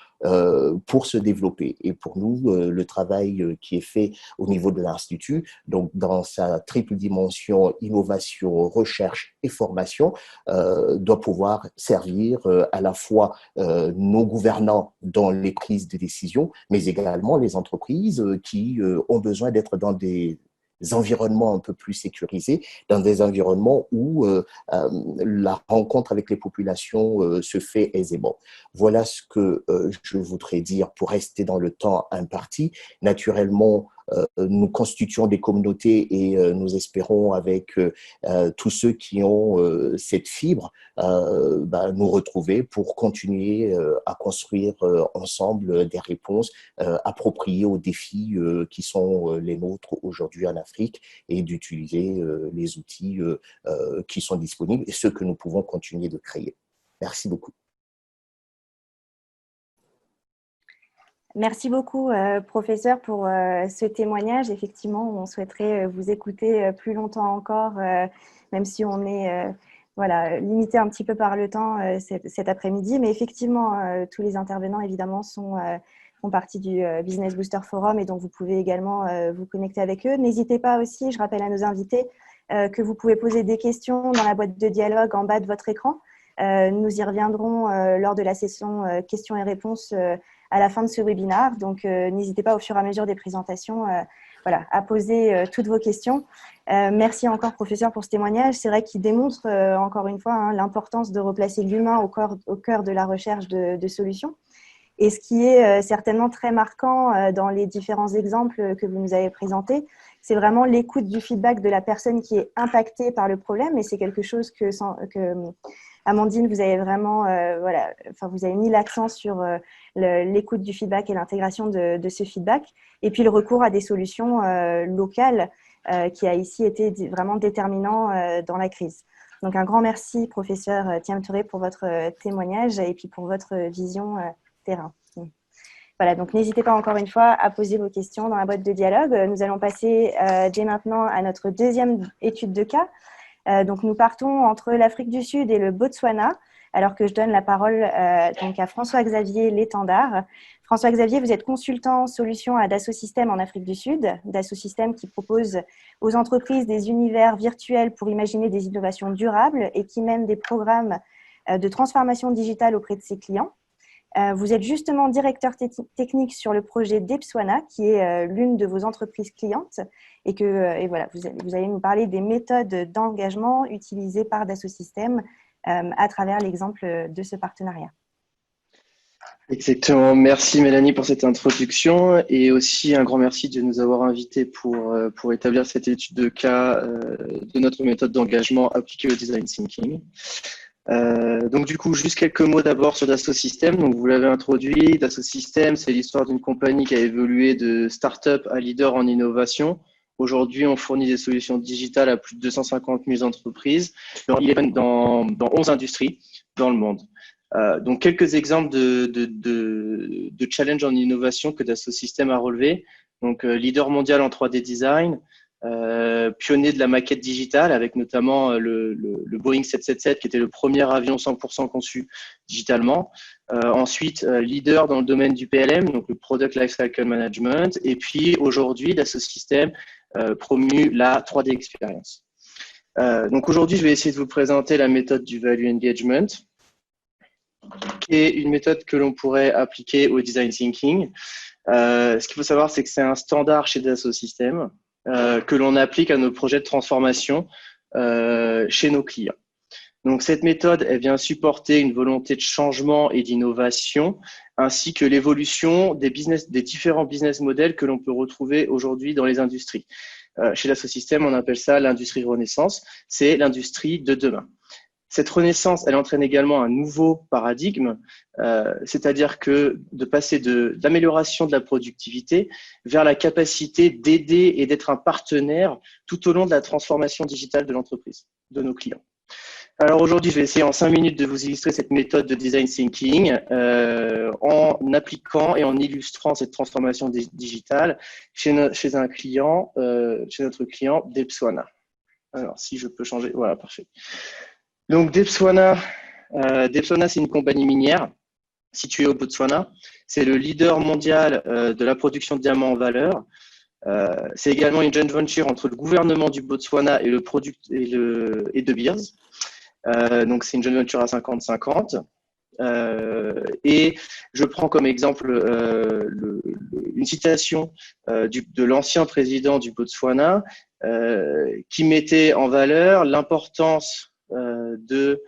pour se développer. Et pour nous, le travail qui est fait au niveau de l'Institut, donc dans sa triple dimension innovation, recherche et formation, doit pouvoir servir à la fois nos gouvernants dans les prises de décision, mais également les entreprises qui ont besoin d'être dans des environnements un peu plus sécurisés, dans des environnements où la rencontre avec les populations se fait aisément. Voilà ce que je voudrais dire pour rester dans le temps imparti. Naturellement, nous constituons des communautés et nous espérons avec tous ceux qui ont cette fibre nous retrouver pour continuer à construire ensemble des réponses appropriées aux défis qui sont les nôtres aujourd'hui en Afrique et d'utiliser les outils qui sont disponibles et ceux que nous pouvons continuer de créer. Merci beaucoup. Merci beaucoup, professeur, pour ce témoignage. Effectivement, on souhaiterait vous écouter plus longtemps encore, même si on est limité un petit peu par le temps cet après-midi. Mais effectivement, tous les intervenants, évidemment, font partie du Business Booster Forum et donc vous pouvez également vous connecter avec eux. N'hésitez pas aussi, je rappelle à nos invités, que vous pouvez poser des questions dans la boîte de dialogue en bas de votre écran. Nous y reviendrons lors de la session questions et réponses à la fin de ce webinaire. Donc, n'hésitez pas au fur et à mesure des présentations à poser toutes vos questions. Merci encore, professeur, pour ce témoignage. C'est vrai qu'il démontre encore une fois l'importance de replacer l'humain au cœur de la recherche de solutions. Et ce qui est certainement très marquant dans les différents exemples que vous nous avez présentés, c'est vraiment l'écoute du feedback de la personne qui est impactée par le problème. Et c'est quelque chose que Amandine, vous avez vraiment vous avez mis l'accent sur l'écoute du feedback et l'intégration de ce feedback. Et puis le recours à des solutions locales qui a ici été vraiment déterminant dans la crise. Donc un grand merci, professeur Thiam Touré, pour votre témoignage et puis pour votre vision terrain. Voilà, donc n'hésitez pas encore une fois à poser vos questions dans la boîte de dialogue. Nous allons passer dès maintenant à notre deuxième étude de cas. Donc nous partons entre l'Afrique du Sud et le Botswana, alors que je donne la parole donc à François-Xavier Létendard. François-Xavier, vous êtes consultant solutions à Dassault Systèmes en Afrique du Sud. Dassault Systèmes qui propose aux entreprises des univers virtuels pour imaginer des innovations durables et qui mène des programmes de transformation digitale auprès de ses clients. Vous êtes justement directeur technique sur le projet Depswana, qui est l'une de vos entreprises clientes, et voilà, vous allez nous parler des méthodes d'engagement utilisées par Dassault Systèmes à travers l'exemple de ce partenariat. Exactement. Merci Mélanie pour cette introduction et aussi un grand merci de nous avoir invités pour établir cette étude de cas de notre méthode d'engagement appliquée au design thinking. Donc du coup, juste quelques mots d'abord sur Dassault Systèmes. Donc vous l'avez introduit, Dassault Systèmes, c'est l'histoire d'une compagnie qui a évolué de start-up à leader en innovation Aujourd'hui, on fournit des solutions digitales à plus de 250 000 entreprises dans 11 industries dans le monde. Donc, quelques exemples de challenges en innovation que Dassault Systèmes a relevé. Donc, leader mondial en 3D design, pionnier de la maquette digitale avec notamment le Boeing 777 qui était le premier avion 100% conçu digitalement. Ensuite, leader dans le domaine du PLM, donc le Product Lifecycle Management. Et puis aujourd'hui, Dassault Systèmes promue la 3D Experience. Donc aujourd'hui, je vais essayer de vous présenter la méthode du Value Engagement, qui est une méthode que l'on pourrait appliquer au Design Thinking. Ce qu'il faut savoir, c'est que c'est un standard chez Dassault Systèmes que l'on applique à nos projets de transformation chez nos clients. Donc, cette méthode, elle vient supporter une volonté de changement et d'innovation, ainsi que l'évolution des différents business models que l'on peut retrouver aujourd'hui dans les industries. Chez Dassault Systèmes, on appelle ça l'industrie renaissance. C'est l'industrie de demain. Cette renaissance, elle entraîne également un nouveau paradigme, c'est-à-dire que de passer de l'amélioration de la productivité vers la capacité d'aider et d'être un partenaire tout au long de la transformation digitale de l'entreprise, de nos clients. Alors aujourd'hui, je vais essayer en 5 minutes de vous illustrer cette méthode de design thinking en appliquant et en illustrant cette transformation digitale chez un client, chez notre client Debswana. Alors si je peux changer, voilà, parfait. Donc Debswana, c'est une compagnie minière située au Botswana. C'est le leader mondial de la production de diamants en valeur. C'est également une joint venture entre le gouvernement du Botswana et De Beers. Donc c'est une joint venture à 50-50. Et je prends comme exemple une citation de l'ancien président du Botswana qui mettait en valeur l'importance de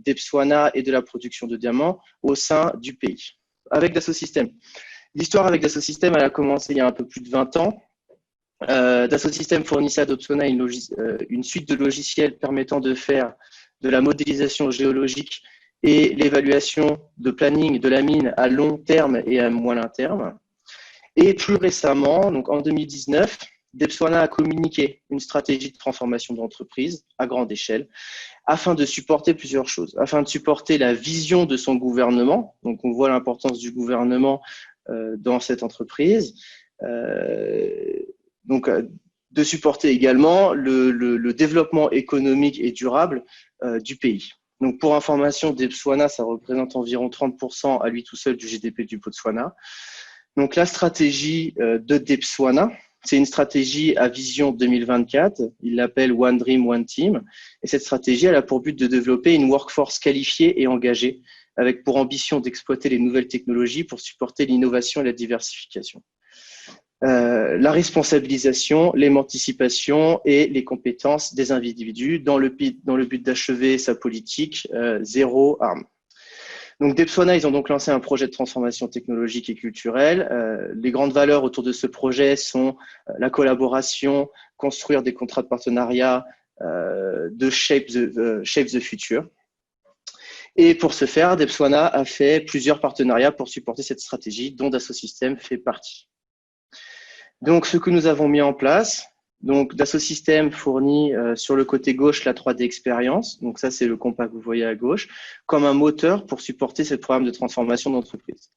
Debswana et de la production de diamants au sein du pays. Avec Dassault Systèmes. L'histoire avec Dassault Systèmes, elle a commencé il y a un peu plus de 20 ans. Dassault Systèmes fournissait à Debswana une suite de logiciels permettant de faire de la modélisation géologique et l'évaluation de planning de la mine à long terme et à moyen terme. Et plus récemment, donc en 2019, Debswana a communiqué une stratégie de transformation d'entreprise à grande échelle afin de supporter plusieurs choses. Afin de supporter la vision de son gouvernement, donc on voit l'importance du gouvernement dans cette entreprise, donc de supporter également le développement économique et durable du pays. Donc pour information, Debswana, ça représente environ 30% à lui tout seul du GDP du Botswana. Donc la stratégie de Debswana, c'est une stratégie à vision 2024. Il l'appelle One Dream, One Team. Et cette stratégie, elle a pour but de développer une workforce qualifiée et engagée, avec pour ambition d'exploiter les nouvelles technologies pour supporter l'innovation et la diversification. La responsabilisation, l'émancipation et les compétences des individus dans le but d'achever sa politique zéro arme. Donc Debswana, ils ont donc lancé un projet de transformation technologique et culturelle. Les grandes valeurs autour de ce projet sont la collaboration, construire des contrats de partenariat, de shape the future. Et pour ce faire, Debswana a fait plusieurs partenariats pour supporter cette stratégie, dont Dassault Systèmes fait partie. Donc ce que nous avons mis en place, donc Dassault Systèmes fournit sur le côté gauche la 3D Experience, donc ça c'est le compas que vous voyez à gauche, comme un moteur pour supporter ce programme de transformation d'entreprise.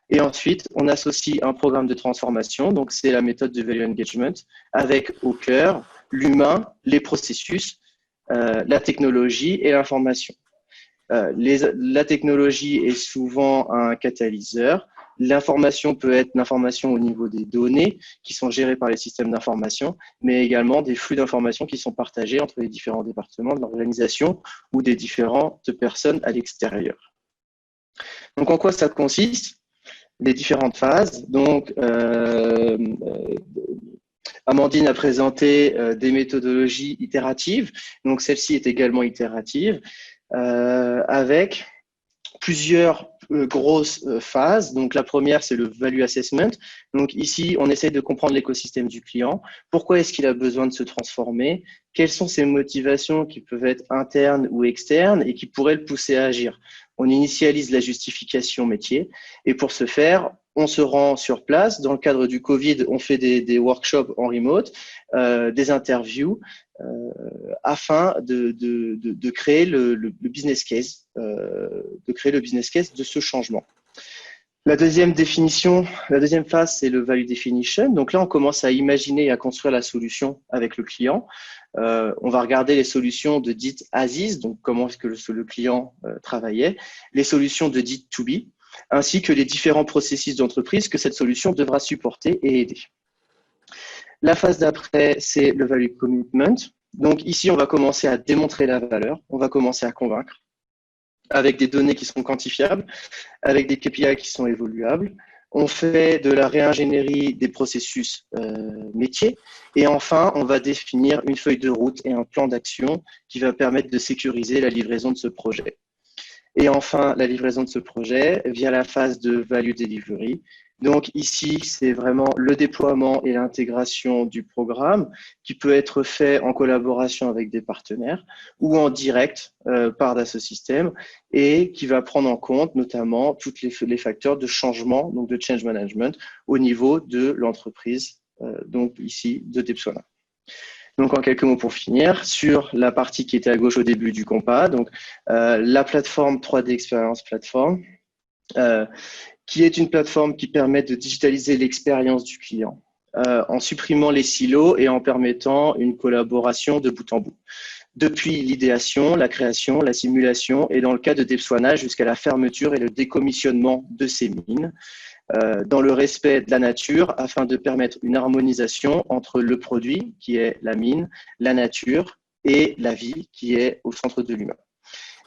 Et ensuite, on associe un programme de transformation, donc c'est la méthode de Value Engagement, avec au cœur l'humain, les processus, la technologie et l'information. La technologie est souvent un catalyseur. L'information peut être l'information au niveau des données qui sont gérées par les systèmes d'information, mais également des flux d'informations qui sont partagés entre les différents départements de l'organisation ou des différentes personnes à l'extérieur. Donc, en quoi ça consiste? Les différentes phases. Donc, Amandine a présenté des méthodologies itératives. Donc, celle-ci est également itérative avec plusieurs grosses phases. Donc, la première, c'est le value assessment. Donc, ici, on essaie de comprendre l'écosystème du client. Pourquoi est-ce qu'il a besoin de se transformer? Quelles sont ses motivations qui peuvent être internes ou externes et qui pourraient le pousser à agir? On initialise la justification métier et pour ce faire, on se rend sur place. Dans le cadre du Covid, on fait des workshops en remote, des interviews, afin de créer le business case, de ce changement. La deuxième phase, c'est le value definition. Donc là, on commence à imaginer et à construire la solution avec le client. On va regarder les solutions de dites Aziz, donc comment est-ce que le client travaillait, les solutions de dites To Be, ainsi que les différents processus d'entreprise que cette solution devra supporter et aider. La phase d'après, c'est le value commitment. Donc ici, on va commencer à démontrer la valeur, on va commencer à convaincre, avec des données qui sont quantifiables, avec des KPI qui sont évoluables. On fait de la réingénierie des processus métiers. Et enfin, on va définir une feuille de route et un plan d'action qui va permettre de sécuriser la livraison de ce projet. Et enfin, la livraison de ce projet via la phase de value delivery. Donc ici, c'est vraiment le déploiement et l'intégration du programme qui peut être fait en collaboration avec des partenaires ou en direct par Dassault Systèmes et qui va prendre en compte notamment tous les facteurs de changement, donc de change management au niveau de l'entreprise, donc ici de Depsona. Donc, en quelques mots pour finir, sur la partie qui était à gauche au début du compas, donc la plateforme 3D Experience Platform, qui est une plateforme qui permet de digitaliser l'expérience du client en supprimant les silos et en permettant une collaboration de bout en bout. Depuis l'idéation, la création, la simulation et dans le cas de Depsona jusqu'à la fermeture et le décommissionnement de ces mines, dans le respect de la nature afin de permettre une harmonisation entre le produit qui est la mine, la nature et la vie qui est au centre de l'humain.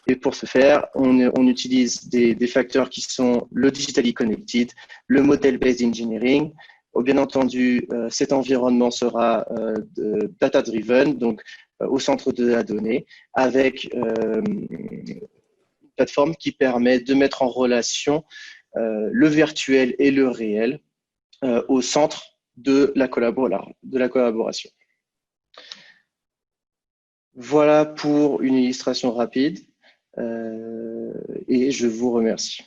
Et pour ce faire, on utilise des facteurs qui sont le digitally connected, le model-based engineering. Bien entendu, cet environnement sera data-driven, donc au centre de la donnée, avec une plateforme qui permet de mettre en relation le virtuel et le réel au centre de la collaboration. Voilà pour une illustration rapide. Et je vous remercie.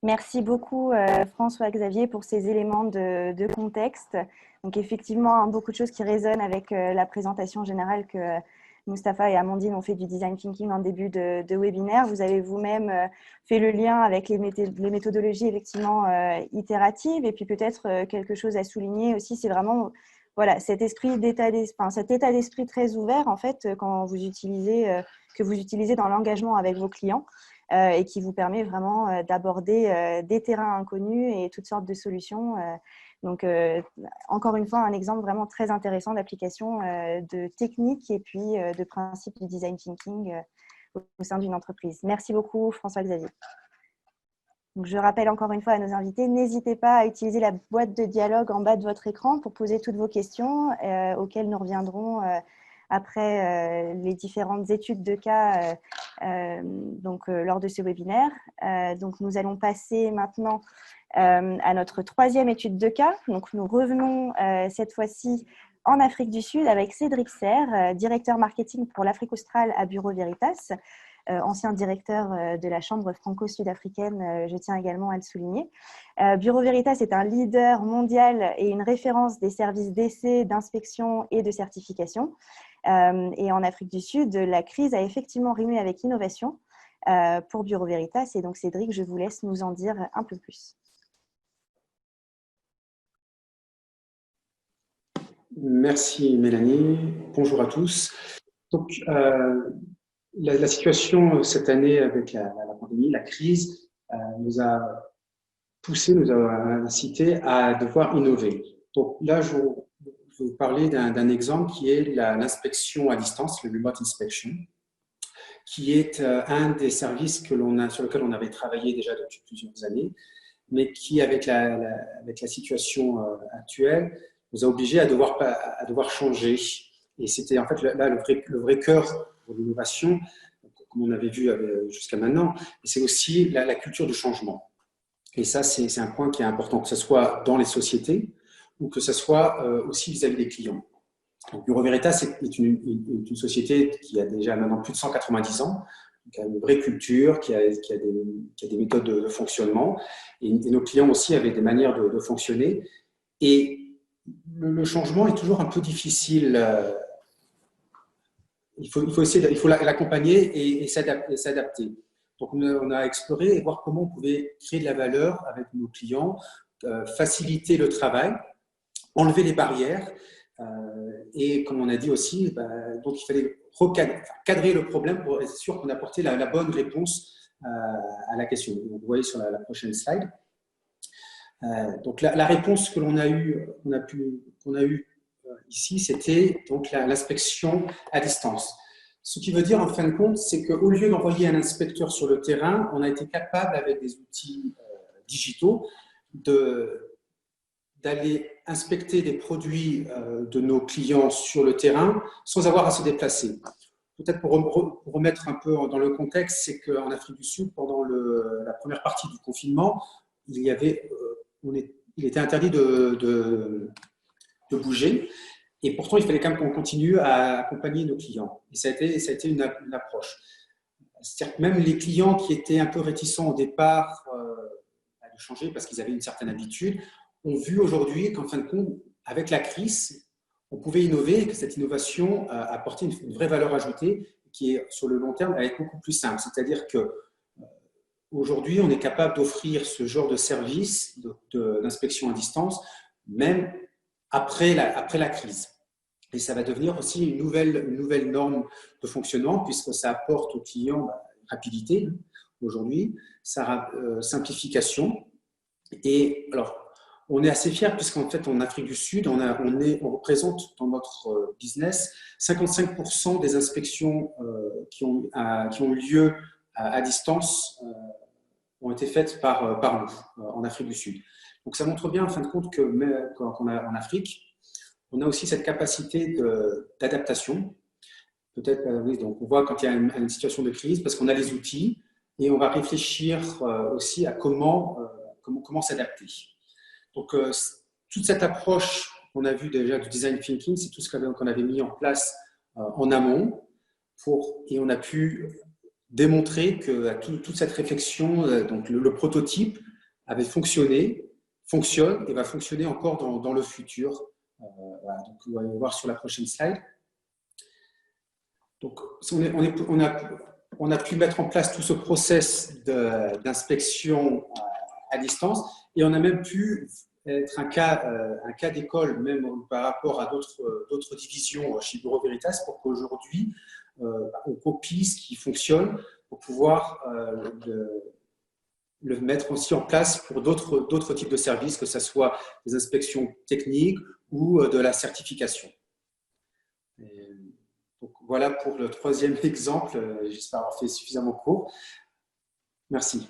Merci beaucoup François-Xavier pour ces éléments de contexte. Donc effectivement, beaucoup de choses qui résonnent avec la présentation générale que Mustapha et Amandine ont fait du design thinking en début de webinaire. Vous avez vous-même fait le lien avec les méthodologies effectivement itératives et puis peut-être quelque chose à souligner aussi, c'est vraiment voilà, cet état d'esprit très ouvert en fait quand vous utilisez que vous utilisez dans l'engagement avec vos clients et qui vous permet vraiment d'aborder des terrains inconnus et toutes sortes de solutions. Donc, encore une fois, un exemple vraiment très intéressant d'application de techniques et puis de principes du design thinking au sein d'une entreprise. Merci beaucoup, François-Xavier. Donc, je rappelle encore une fois à nos invités, n'hésitez pas à utiliser la boîte de dialogue en bas de votre écran pour poser toutes vos questions auxquelles nous reviendrons après les différentes études de cas lors de ce webinaire. Donc, nous allons passer maintenant à notre troisième étude de cas. Donc, nous revenons cette fois-ci en Afrique du Sud avec Cédric Serre, directeur marketing pour l'Afrique australe à Bureau Veritas, ancien directeur de la Chambre franco-sud-africaine, je tiens également à le souligner. Bureau Veritas est un leader mondial et une référence des services d'essai, d'inspection et de certification. Et en Afrique du Sud, la crise a effectivement rimé avec innovation pour Bureau Veritas. Et donc, Cédric, je vous laisse nous en dire un peu plus. Merci Mélanie. Bonjour à tous. Donc, la situation cette année avec la pandémie, la crise, nous a poussé, nous a incité à devoir innover. Donc là, je vais vous parler d'un exemple qui est l'inspection à distance, le remote inspection, qui est un des services sur lequel on avait travaillé déjà depuis plusieurs années, mais qui, avec la situation actuelle, nous a obligés à devoir changer. Et c'était en fait là le vrai cœur pour l'innovation, comme on avait vu jusqu'à maintenant, et c'est aussi la culture du changement. Et ça, c'est un point qui est important, que ce soit dans les sociétés ou que ce soit aussi vis-à-vis des clients. Donc, Bureau Veritas est une société qui a déjà maintenant plus de 190 ans. qui a une vraie culture, qui a des méthodes de fonctionnement. Et nos clients aussi avaient des manières de fonctionner. Et le changement est toujours un peu difficile. Il faut l'accompagner et s'adapter. Donc, on a exploré et voir comment on pouvait créer de la valeur avec nos clients, faciliter le travail, enlever les barrières. Et comme on a dit aussi, donc il fallait cadrer le problème pour être sûr qu'on apportait la bonne réponse à la question. Donc, vous voyez sur la prochaine slide. Donc la réponse que l'on a eue ici, c'était donc l'inspection à distance. Ce qui veut dire, en fin de compte, c'est qu'au lieu d'envoyer un inspecteur sur le terrain, on a été capable, avec des outils digitaux, d'aller inspecter des produits de nos clients sur le terrain sans avoir à se déplacer. Peut-être pour remettre un peu dans le contexte, c'est qu'en Afrique du Sud, pendant la première partie du confinement, il était interdit de bouger. Et pourtant, il fallait quand même qu'on continue à accompagner nos clients. Et ça a été une approche. C'est-à-dire que même les clients qui étaient un peu réticents au départ à changer parce qu'ils avaient une certaine habitude, ont vu aujourd'hui qu'en fin de compte, avec la crise, on pouvait innover et que cette innovation apportait une vraie valeur ajoutée qui est, sur le long terme, va être beaucoup plus simple. C'est-à-dire qu'aujourd'hui, on est capable d'offrir ce genre de service d'inspection à distance, même après la crise. Et ça va devenir aussi une nouvelle norme de fonctionnement puisque ça apporte aux clients rapidité aujourd'hui, simplification. Et alors, on est assez fiers puisqu'en fait, en Afrique du Sud, on représente dans notre business 55% des inspections qui ont eu lieu à distance ont été faites par nous en Afrique du Sud. Donc, ça montre bien, en fin de compte, qu'en Afrique, on a aussi cette capacité d'adaptation. Peut-être, oui, donc on voit quand il y a une situation de crise, parce qu'on a les outils et on va réfléchir aussi à comment s'adapter. Donc, toute cette approche qu'on a vue déjà du design thinking, c'est tout ce qu'on avait mis en place en amont et on a pu démontrer que toute cette réflexion, donc le prototype avait fonctionné, fonctionne et va fonctionner encore dans le futur. Voilà, donc on va voir sur la prochaine slide. Donc, on a pu mettre en place tout ce process d'inspection à distance et on a même pu être un cas d'école, même par rapport à d'autres divisions chez Bureau Veritas, pour qu'aujourd'hui, on copie ce qui fonctionne pour pouvoir le mettre aussi en place pour d'autres types de services, que ce soit des inspections techniques ou de la certification. Donc, voilà pour le troisième exemple. J'espère avoir fait suffisamment court. Merci.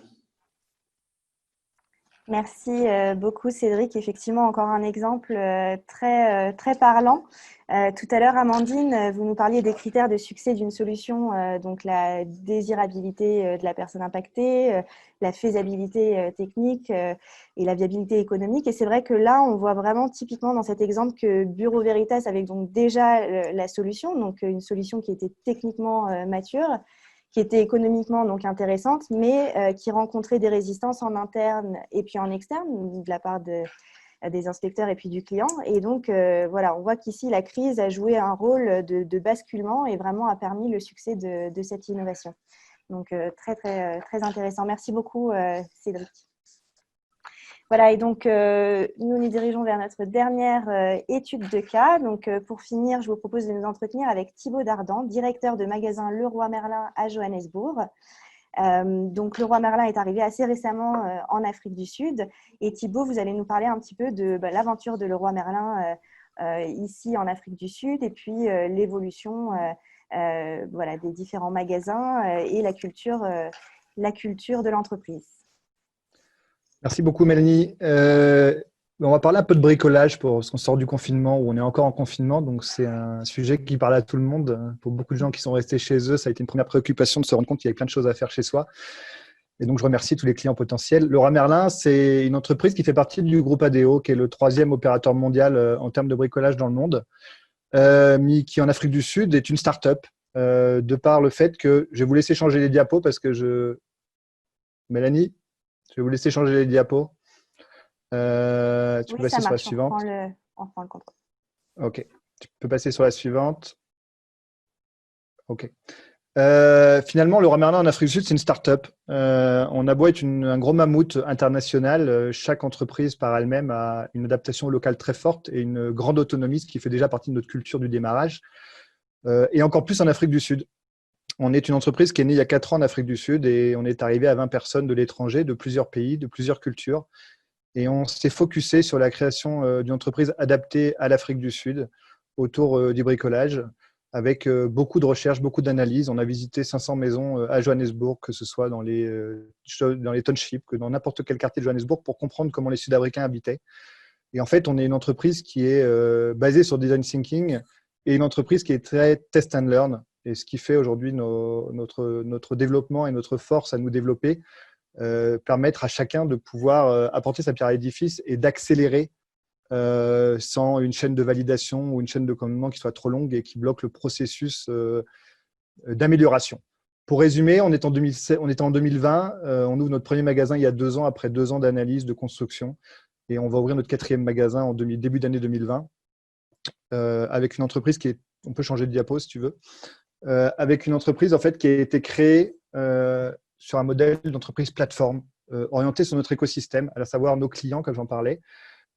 Merci beaucoup Cédric. Effectivement, encore un exemple très parlant. Tout à l'heure, Amandine, vous nous parliez des critères de succès d'une solution, donc la désirabilité de la personne impactée, la faisabilité technique et la viabilité économique. Et c'est vrai que là, on voit vraiment typiquement dans cet exemple que Bureau Veritas avait donc déjà la solution, donc une solution qui était techniquement mature, qui était économiquement donc intéressante, mais qui rencontrait des résistances en interne et puis en externe de la part des inspecteurs et puis du client. Et donc, voilà, on voit qu'ici, la crise a joué un rôle de basculement et vraiment a permis le succès de cette innovation. Donc, très intéressant. Merci beaucoup, Cédric. Voilà, et donc, nous nous dirigeons vers notre dernière étude de cas. Donc, pour finir, je vous propose de nous entretenir avec Thibaut Dardan, directeur de magasin Leroy Merlin à Johannesburg. Donc, Leroy Merlin est arrivé assez récemment en Afrique du Sud. Et Thibaut, vous allez nous parler un petit peu de l'aventure de Leroy Merlin ici en Afrique du Sud et puis l'évolution voilà, des différents magasins et la culture de l'entreprise. Merci beaucoup, Mélanie. On va parler un peu de bricolage parce qu'on sort du confinement ou on est encore en confinement. Donc, c'est un sujet qui parle à tout le monde. Pour beaucoup de gens qui sont restés chez eux, ça a été une première préoccupation de se rendre compte qu'il y avait plein de choses à faire chez soi. Et donc, je remercie tous les clients potentiels. Leroy Merlin, c'est une entreprise qui fait partie du groupe ADO, qui est le 3e opérateur mondial en termes de bricolage dans le monde, mais qui, en Afrique du Sud, est une start-up de par le fait que je vais vous laisser changer les diapos parce que Mélanie, je vais vous laisser changer les diapos. Tu peux Oui, passer ça sur la marche. suivante. On prend le contrôle. Ok. Tu peux passer sur la suivante. Ok. Finalement, Leroy Merlin en Afrique du Sud, c'est une start-up. On a beau être un gros mammouth international, chaque entreprise par elle-même a une adaptation locale très forte et une grande autonomie, ce qui fait déjà partie de notre culture du démarrage. Et encore plus en Afrique du Sud. On est une entreprise qui est née il y a 4 ans en Afrique du Sud et on est arrivé à 20 personnes de l'étranger, de plusieurs pays, de plusieurs cultures. Et on s'est focusé sur la création d'une entreprise adaptée à l'Afrique du Sud autour du bricolage, avec beaucoup de recherches, beaucoup d'analyses. On a visité 500 maisons à Johannesburg, que ce soit dans les townships, que dans n'importe quel quartier de Johannesburg, pour comprendre comment les Sud-Africains habitaient. Et en fait, on est une entreprise qui est basée sur design thinking et une entreprise qui est très test and learn. Et ce qui fait aujourd'hui notre développement et notre force à nous développer, permettre à chacun de pouvoir apporter sa pierre à l'édifice et d'accélérer sans une chaîne de validation ou une chaîne de commandement qui soit trop longue et qui bloque le processus d'amélioration. Pour résumer, on est en 2020, on ouvre notre premier magasin il y a 2 ans, après 2 ans d'analyse, de construction, et on va ouvrir notre 4e magasin en début d'année 2020, avec une entreprise qui est, on peut changer de diapo si tu veux, avec une entreprise en fait qui a été créée sur un modèle d'entreprise plateforme, orientée sur notre écosystème, à savoir nos clients, comme j'en parlais,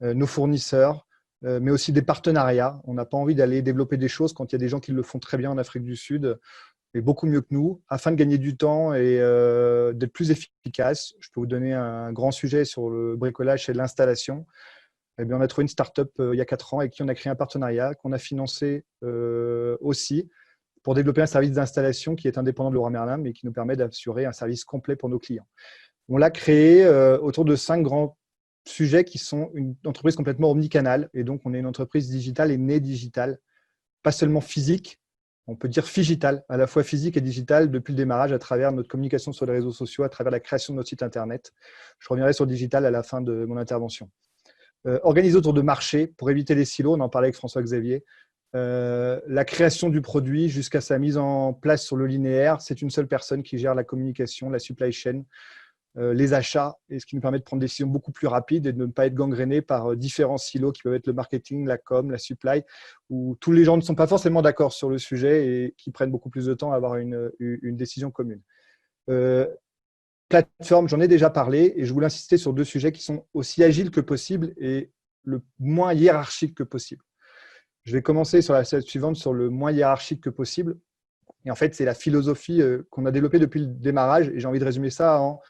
nos fournisseurs, mais aussi des partenariats. On n'a pas envie d'aller développer des choses quand il y a des gens qui le font très bien en Afrique du Sud, et beaucoup mieux que nous, afin de gagner du temps et d'être plus efficace. Je peux vous donner un grand sujet sur le bricolage, c'est l'installation. Eh bien, on a trouvé une start-up il y a 4 ans avec qui on a créé un partenariat qu'on a financé aussi pour développer un service d'installation qui est indépendant de Leroy Merlin, mais qui nous permet d'assurer un service complet pour nos clients. On l'a créé autour de 5 grands sujets qui sont une entreprise complètement omnicanale. Et donc, on est une entreprise digitale et née digitale, pas seulement physique, on peut dire figital, à la fois physique et digital depuis le démarrage à travers notre communication sur les réseaux sociaux, à travers la création de notre site internet. Je reviendrai sur le digital à la fin de mon intervention. Organisé autour de marchés pour éviter les silos, on en parlait avec François-Xavier. La création du produit jusqu'à sa mise en place sur le linéaire, c'est une seule personne qui gère la communication, la supply chain, les achats, et ce qui nous permet de prendre des décisions beaucoup plus rapides et de ne pas être gangrénés par différents silos qui peuvent être le marketing, la com, la supply, où tous les gens ne sont pas forcément d'accord sur le sujet et qui prennent beaucoup plus de temps à avoir une décision commune. Plateforme, j'en ai déjà parlé et je voulais insister sur 2 sujets qui sont aussi agiles que possible et le moins hiérarchique que possible. Je vais commencer sur la slide suivante sur le moins hiérarchique que possible. Et en fait, c'est la philosophie qu'on a développée depuis le démarrage et j'ai envie de résumer ça en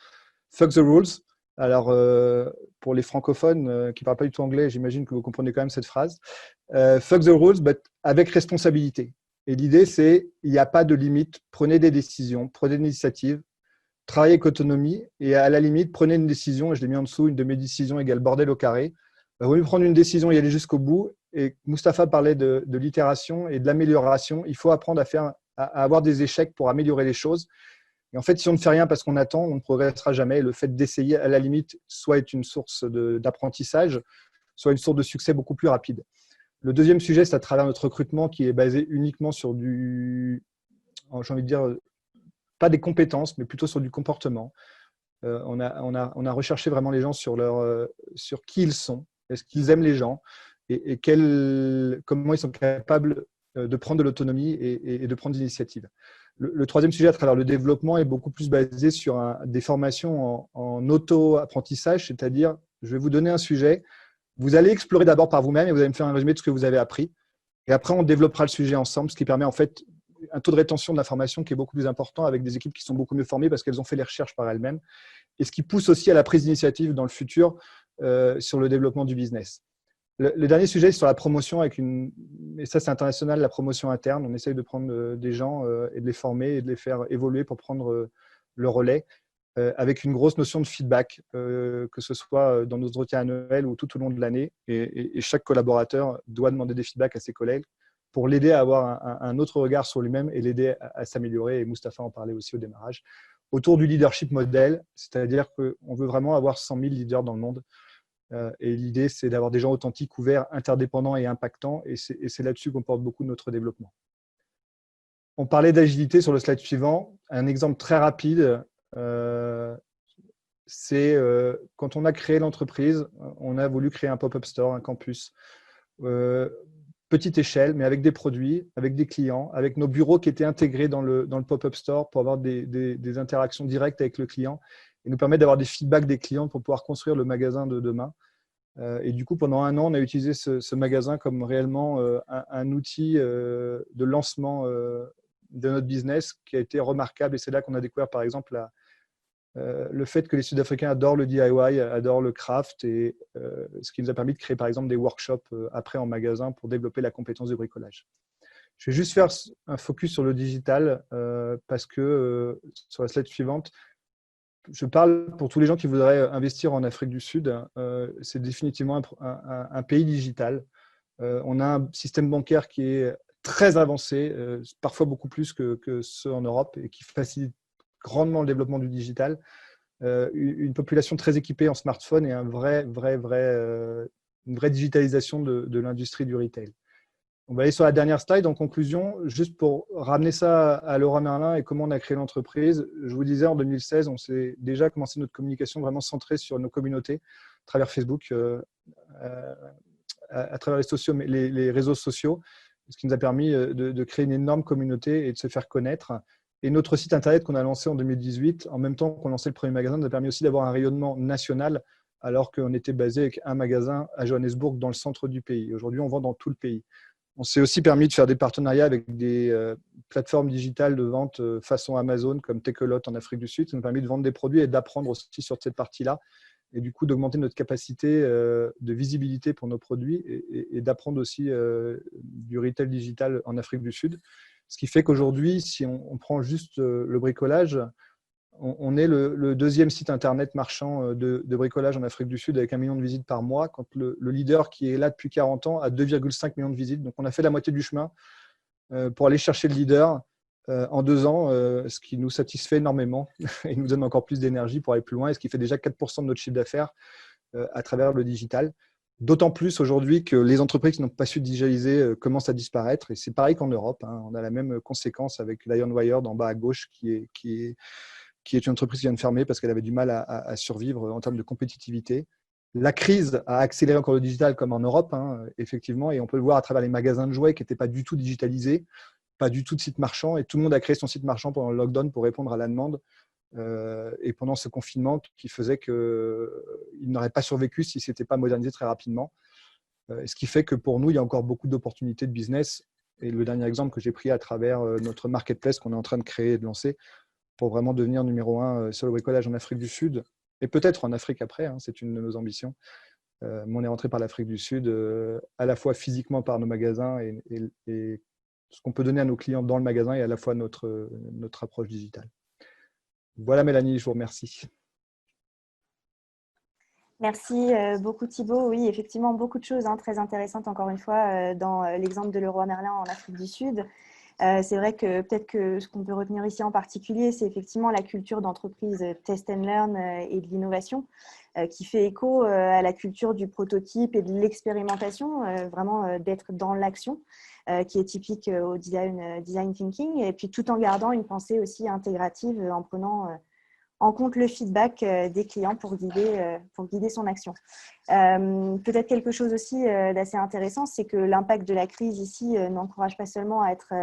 fuck the rules. Alors, pour les francophones qui ne parlent pas du tout anglais, j'imagine que vous comprenez quand même cette phrase. Fuck the rules, but avec responsabilité. Et l'idée, c'est il n'y a pas de limite. Prenez des décisions, prenez des initiatives, travaillez avec autonomie et à la limite, prenez une décision. Et je l'ai mis en dessous, une de mes décisions égale bordel au carré. Il vaut mieux prendre une décision et aller jusqu'au bout. Et Mustapha parlait de l'itération et de l'amélioration. Il faut apprendre à avoir des échecs pour améliorer les choses. Et en fait, si on ne fait rien parce qu'on attend, on ne progressera jamais. Le fait d'essayer, à la limite, soit est une source d'apprentissage, soit une source de succès beaucoup plus rapide. Le deuxième sujet, c'est à travers notre recrutement qui est basé uniquement sur j'ai envie de dire, pas des compétences, mais plutôt sur du comportement. On a recherché vraiment les gens sur qui ils sont, est-ce qu'ils aiment les gens et comment ils sont capables de prendre de l'autonomie et de prendre des initiatives. Le troisième sujet, à travers le développement, est beaucoup plus basé sur des formations en auto-apprentissage, c'est-à-dire, je vais vous donner un sujet, vous allez explorer d'abord par vous-même et vous allez me faire un résumé de ce que vous avez appris. Et après, on développera le sujet ensemble, ce qui permet en fait un taux de rétention de l'information qui est beaucoup plus important avec des équipes qui sont beaucoup mieux formées parce qu'elles ont fait les recherches par elles-mêmes et ce qui pousse aussi à la prise d'initiative dans le futur sur le développement du business. Le dernier sujet, c'est sur la promotion et ça c'est international, la promotion interne. On essaye de prendre des gens et de les former et de les faire évoluer pour prendre le relais avec une grosse notion de feedback, que ce soit dans nos entretiens annuels ou tout au long de l'année. Et chaque collaborateur doit demander des feedbacks à ses collègues pour l'aider à avoir un autre regard sur lui-même et l'aider à s'améliorer. Et Mustapha en parlait aussi au démarrage. Autour du leadership model, c'est-à-dire qu'on veut vraiment avoir 100 000 leaders dans le monde. Et l'idée, c'est d'avoir des gens authentiques, ouverts, interdépendants et impactants. Et c'est là-dessus qu'on porte beaucoup de notre développement. On parlait d'agilité sur le slide suivant. Un exemple très rapide, c'est quand on a créé l'entreprise, on a voulu créer un pop-up store, un campus. Petite échelle, mais avec des produits, avec des clients, avec nos bureaux qui étaient intégrés dans le pop-up store pour avoir des interactions directes avec le client et nous permettre d'avoir des feedbacks des clients pour pouvoir construire le magasin de demain. Et du coup, pendant 1 an, on a utilisé ce magasin comme réellement un outil de lancement de notre business qui a été remarquable. Et c'est là qu'on a découvert, par exemple, le fait que les Sud-Africains adorent le DIY, adorent le craft, et ce qui nous a permis de créer, par exemple, des workshops après en magasin pour développer la compétence de bricolage. Je vais juste faire un focus sur le digital parce que sur la slide suivante, je parle pour tous les gens qui voudraient investir en Afrique du Sud. C'est définitivement un pays digital. On a un système bancaire qui est très avancé, parfois beaucoup plus que ceux en Europe, et qui facilite grandement le développement du digital. Une population très équipée en smartphone et une vraie digitalisation de l'industrie du retail. On va aller sur la dernière slide. En conclusion, juste pour ramener ça à Leroy Merlin et comment on a créé l'entreprise, je vous disais, en 2016, on s'est déjà commencé notre communication vraiment centrée sur nos communautés à travers Facebook, à travers les réseaux sociaux, ce qui nous a permis de créer une énorme communauté et de se faire connaître. Et notre site internet qu'on a lancé en 2018, en même temps qu'on lançait le premier magasin, nous a permis aussi d'avoir un rayonnement national, alors qu'on était basé avec un magasin à Johannesburg dans le centre du pays. Aujourd'hui, on vend dans tout le pays. On s'est aussi permis de faire des partenariats avec des plateformes digitales de vente façon Amazon, comme Takealot en Afrique du Sud. Ça nous a permis de vendre des produits et d'apprendre aussi sur cette partie-là, et du coup d'augmenter notre capacité de visibilité pour nos produits et d'apprendre aussi du retail digital en Afrique du Sud. Ce qui fait qu'aujourd'hui, si on prend juste le bricolage, on est le deuxième site internet marchand de bricolage en Afrique du Sud avec 1 million de visites par mois, quand le leader qui est là depuis 40 ans a 2,5 millions de visites. Donc on a fait la moitié du chemin pour aller chercher le leader en 2 ans, ce qui nous satisfait énormément et nous donne encore plus d'énergie pour aller plus loin, et ce qui fait déjà 4% de notre chiffre d'affaires à travers le digital. D'autant plus aujourd'hui que les entreprises qui n'ont pas su digitaliser commencent à disparaître. Et c'est pareil qu'en Europe. On a la même conséquence avec l'Ironwire en bas à gauche, qui est une entreprise qui vient de fermer parce qu'elle avait du mal à survivre en termes de compétitivité. La crise a accéléré encore le digital comme en Europe, effectivement. Et on peut le voir à travers les magasins de jouets qui n'étaient pas du tout digitalisés, pas du tout de site marchand. Et tout le monde a créé son site marchand pendant le lockdown pour répondre à la demande. Et pendant ce confinement qui faisait qu'il n'aurait pas survécu si ce n'était pas modernisé très rapidement. Ce qui fait que pour nous, il y a encore beaucoup d'opportunités de business. Et le dernier exemple que j'ai pris à travers notre marketplace qu'on est en train de créer et de lancer pour vraiment devenir numéro 1 sur le bricolage en Afrique du Sud, et peut-être en Afrique après, c'est une de nos ambitions. Mais on est rentré par l'Afrique du Sud à la fois physiquement par nos magasins et ce qu'on peut donner à nos clients dans le magasin, et à la fois notre approche digitale. Voilà Mélanie, je vous remercie. Merci beaucoup Thibaut. Oui, effectivement, beaucoup de choses très intéressantes encore une fois dans l'exemple de Leroy Merlin en Afrique du Sud. C'est vrai que peut-être que ce qu'on peut retenir ici en particulier, c'est effectivement la culture d'entreprise test and learn et de l'innovation qui fait écho à la culture du prototype et de l'expérimentation, vraiment d'être dans l'action, qui est typique au design thinking, et puis tout en gardant une pensée aussi intégrative, en prenant en compte le feedback des clients pour guider son action. Peut-être quelque chose aussi d'assez intéressant, c'est que l'impact de la crise ici n'encourage pas seulement à être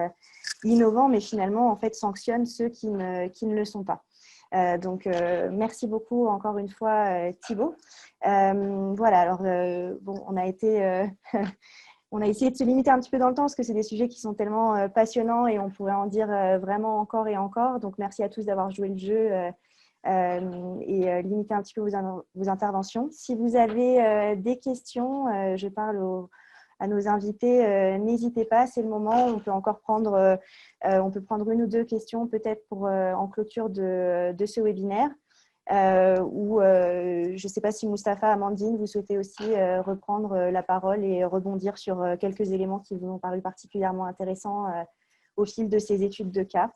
innovant, mais finalement en fait sanctionne ceux qui ne le sont pas. Donc merci beaucoup encore une fois Thibaut. Voilà, alors bon, on a essayé de se limiter un petit peu dans le temps parce que c'est des sujets qui sont tellement passionnants et on pourrait en dire vraiment encore et encore. Donc merci à tous d'avoir joué le jeu et limiter un petit peu vos interventions. Si vous avez des questions, je parle à nos invités, n'hésitez pas, c'est le moment. On peut encore prendre, on peut prendre 1 ou 2 questions peut-être en clôture de ce webinaire. Ou je ne sais pas si Mustapha, Amandine, vous souhaitez aussi reprendre la parole et rebondir sur quelques éléments qui vous ont paru particulièrement intéressants au fil de ces études de cas.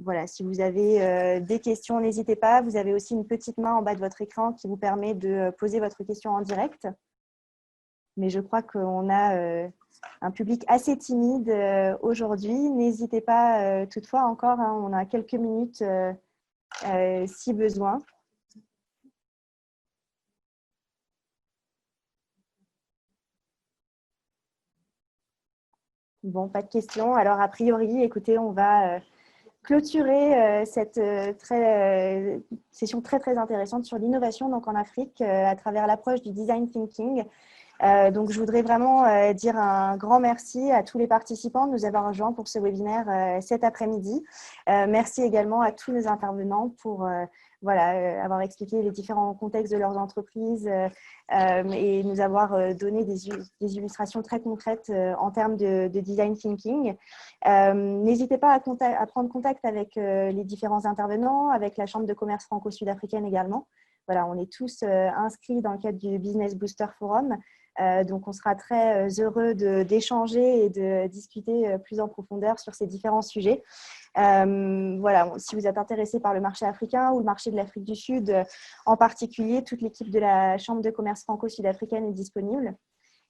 Voilà, si vous avez des questions, n'hésitez pas. Vous avez aussi une petite main en bas de votre écran qui vous permet de poser votre question en direct. Mais je crois qu'on a un public assez timide aujourd'hui. N'hésitez pas toutefois encore, hein, on a quelques minutes si besoin. Bon, pas de questions. Alors, a priori, écoutez, on va clôturer cette session très, très intéressante sur l'innovation donc en Afrique à travers l'approche du design thinking. Donc, je voudrais vraiment dire un grand merci à tous les participants de nous avoir rejoints pour ce webinaire cet après-midi. Merci également à tous nos intervenants pour avoir expliqué les différents contextes de leurs entreprises et nous avoir donné des illustrations très concrètes en termes de design thinking. N'hésitez pas à prendre contact avec les différents intervenants, avec la Chambre de commerce franco-sud-africaine également. Voilà, on est tous inscrits dans le cadre du Business Booster Forum. Donc, on sera très heureux d'échanger et de discuter plus en profondeur sur ces différents sujets. Voilà, si vous êtes intéressé par le marché africain ou le marché de l'Afrique du Sud en particulier, toute l'équipe de la Chambre de commerce franco-sud-africaine est disponible.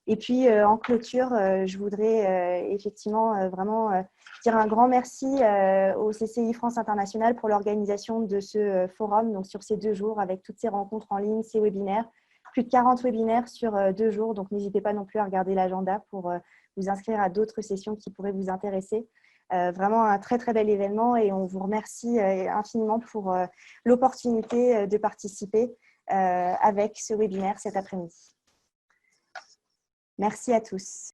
Et puis, en clôture, je voudrais effectivement vraiment dire un grand merci au CCI France International pour l'organisation de ce forum, donc sur ces 2 jours, avec toutes ces rencontres en ligne, ces webinaires. Plus de 40 webinaires sur 2 jours, donc n'hésitez pas non plus à regarder l'agenda pour vous inscrire à d'autres sessions qui pourraient vous intéresser. Vraiment un très très bel événement et on vous remercie infiniment pour l'opportunité de participer avec ce webinaire cet après-midi. Merci à tous.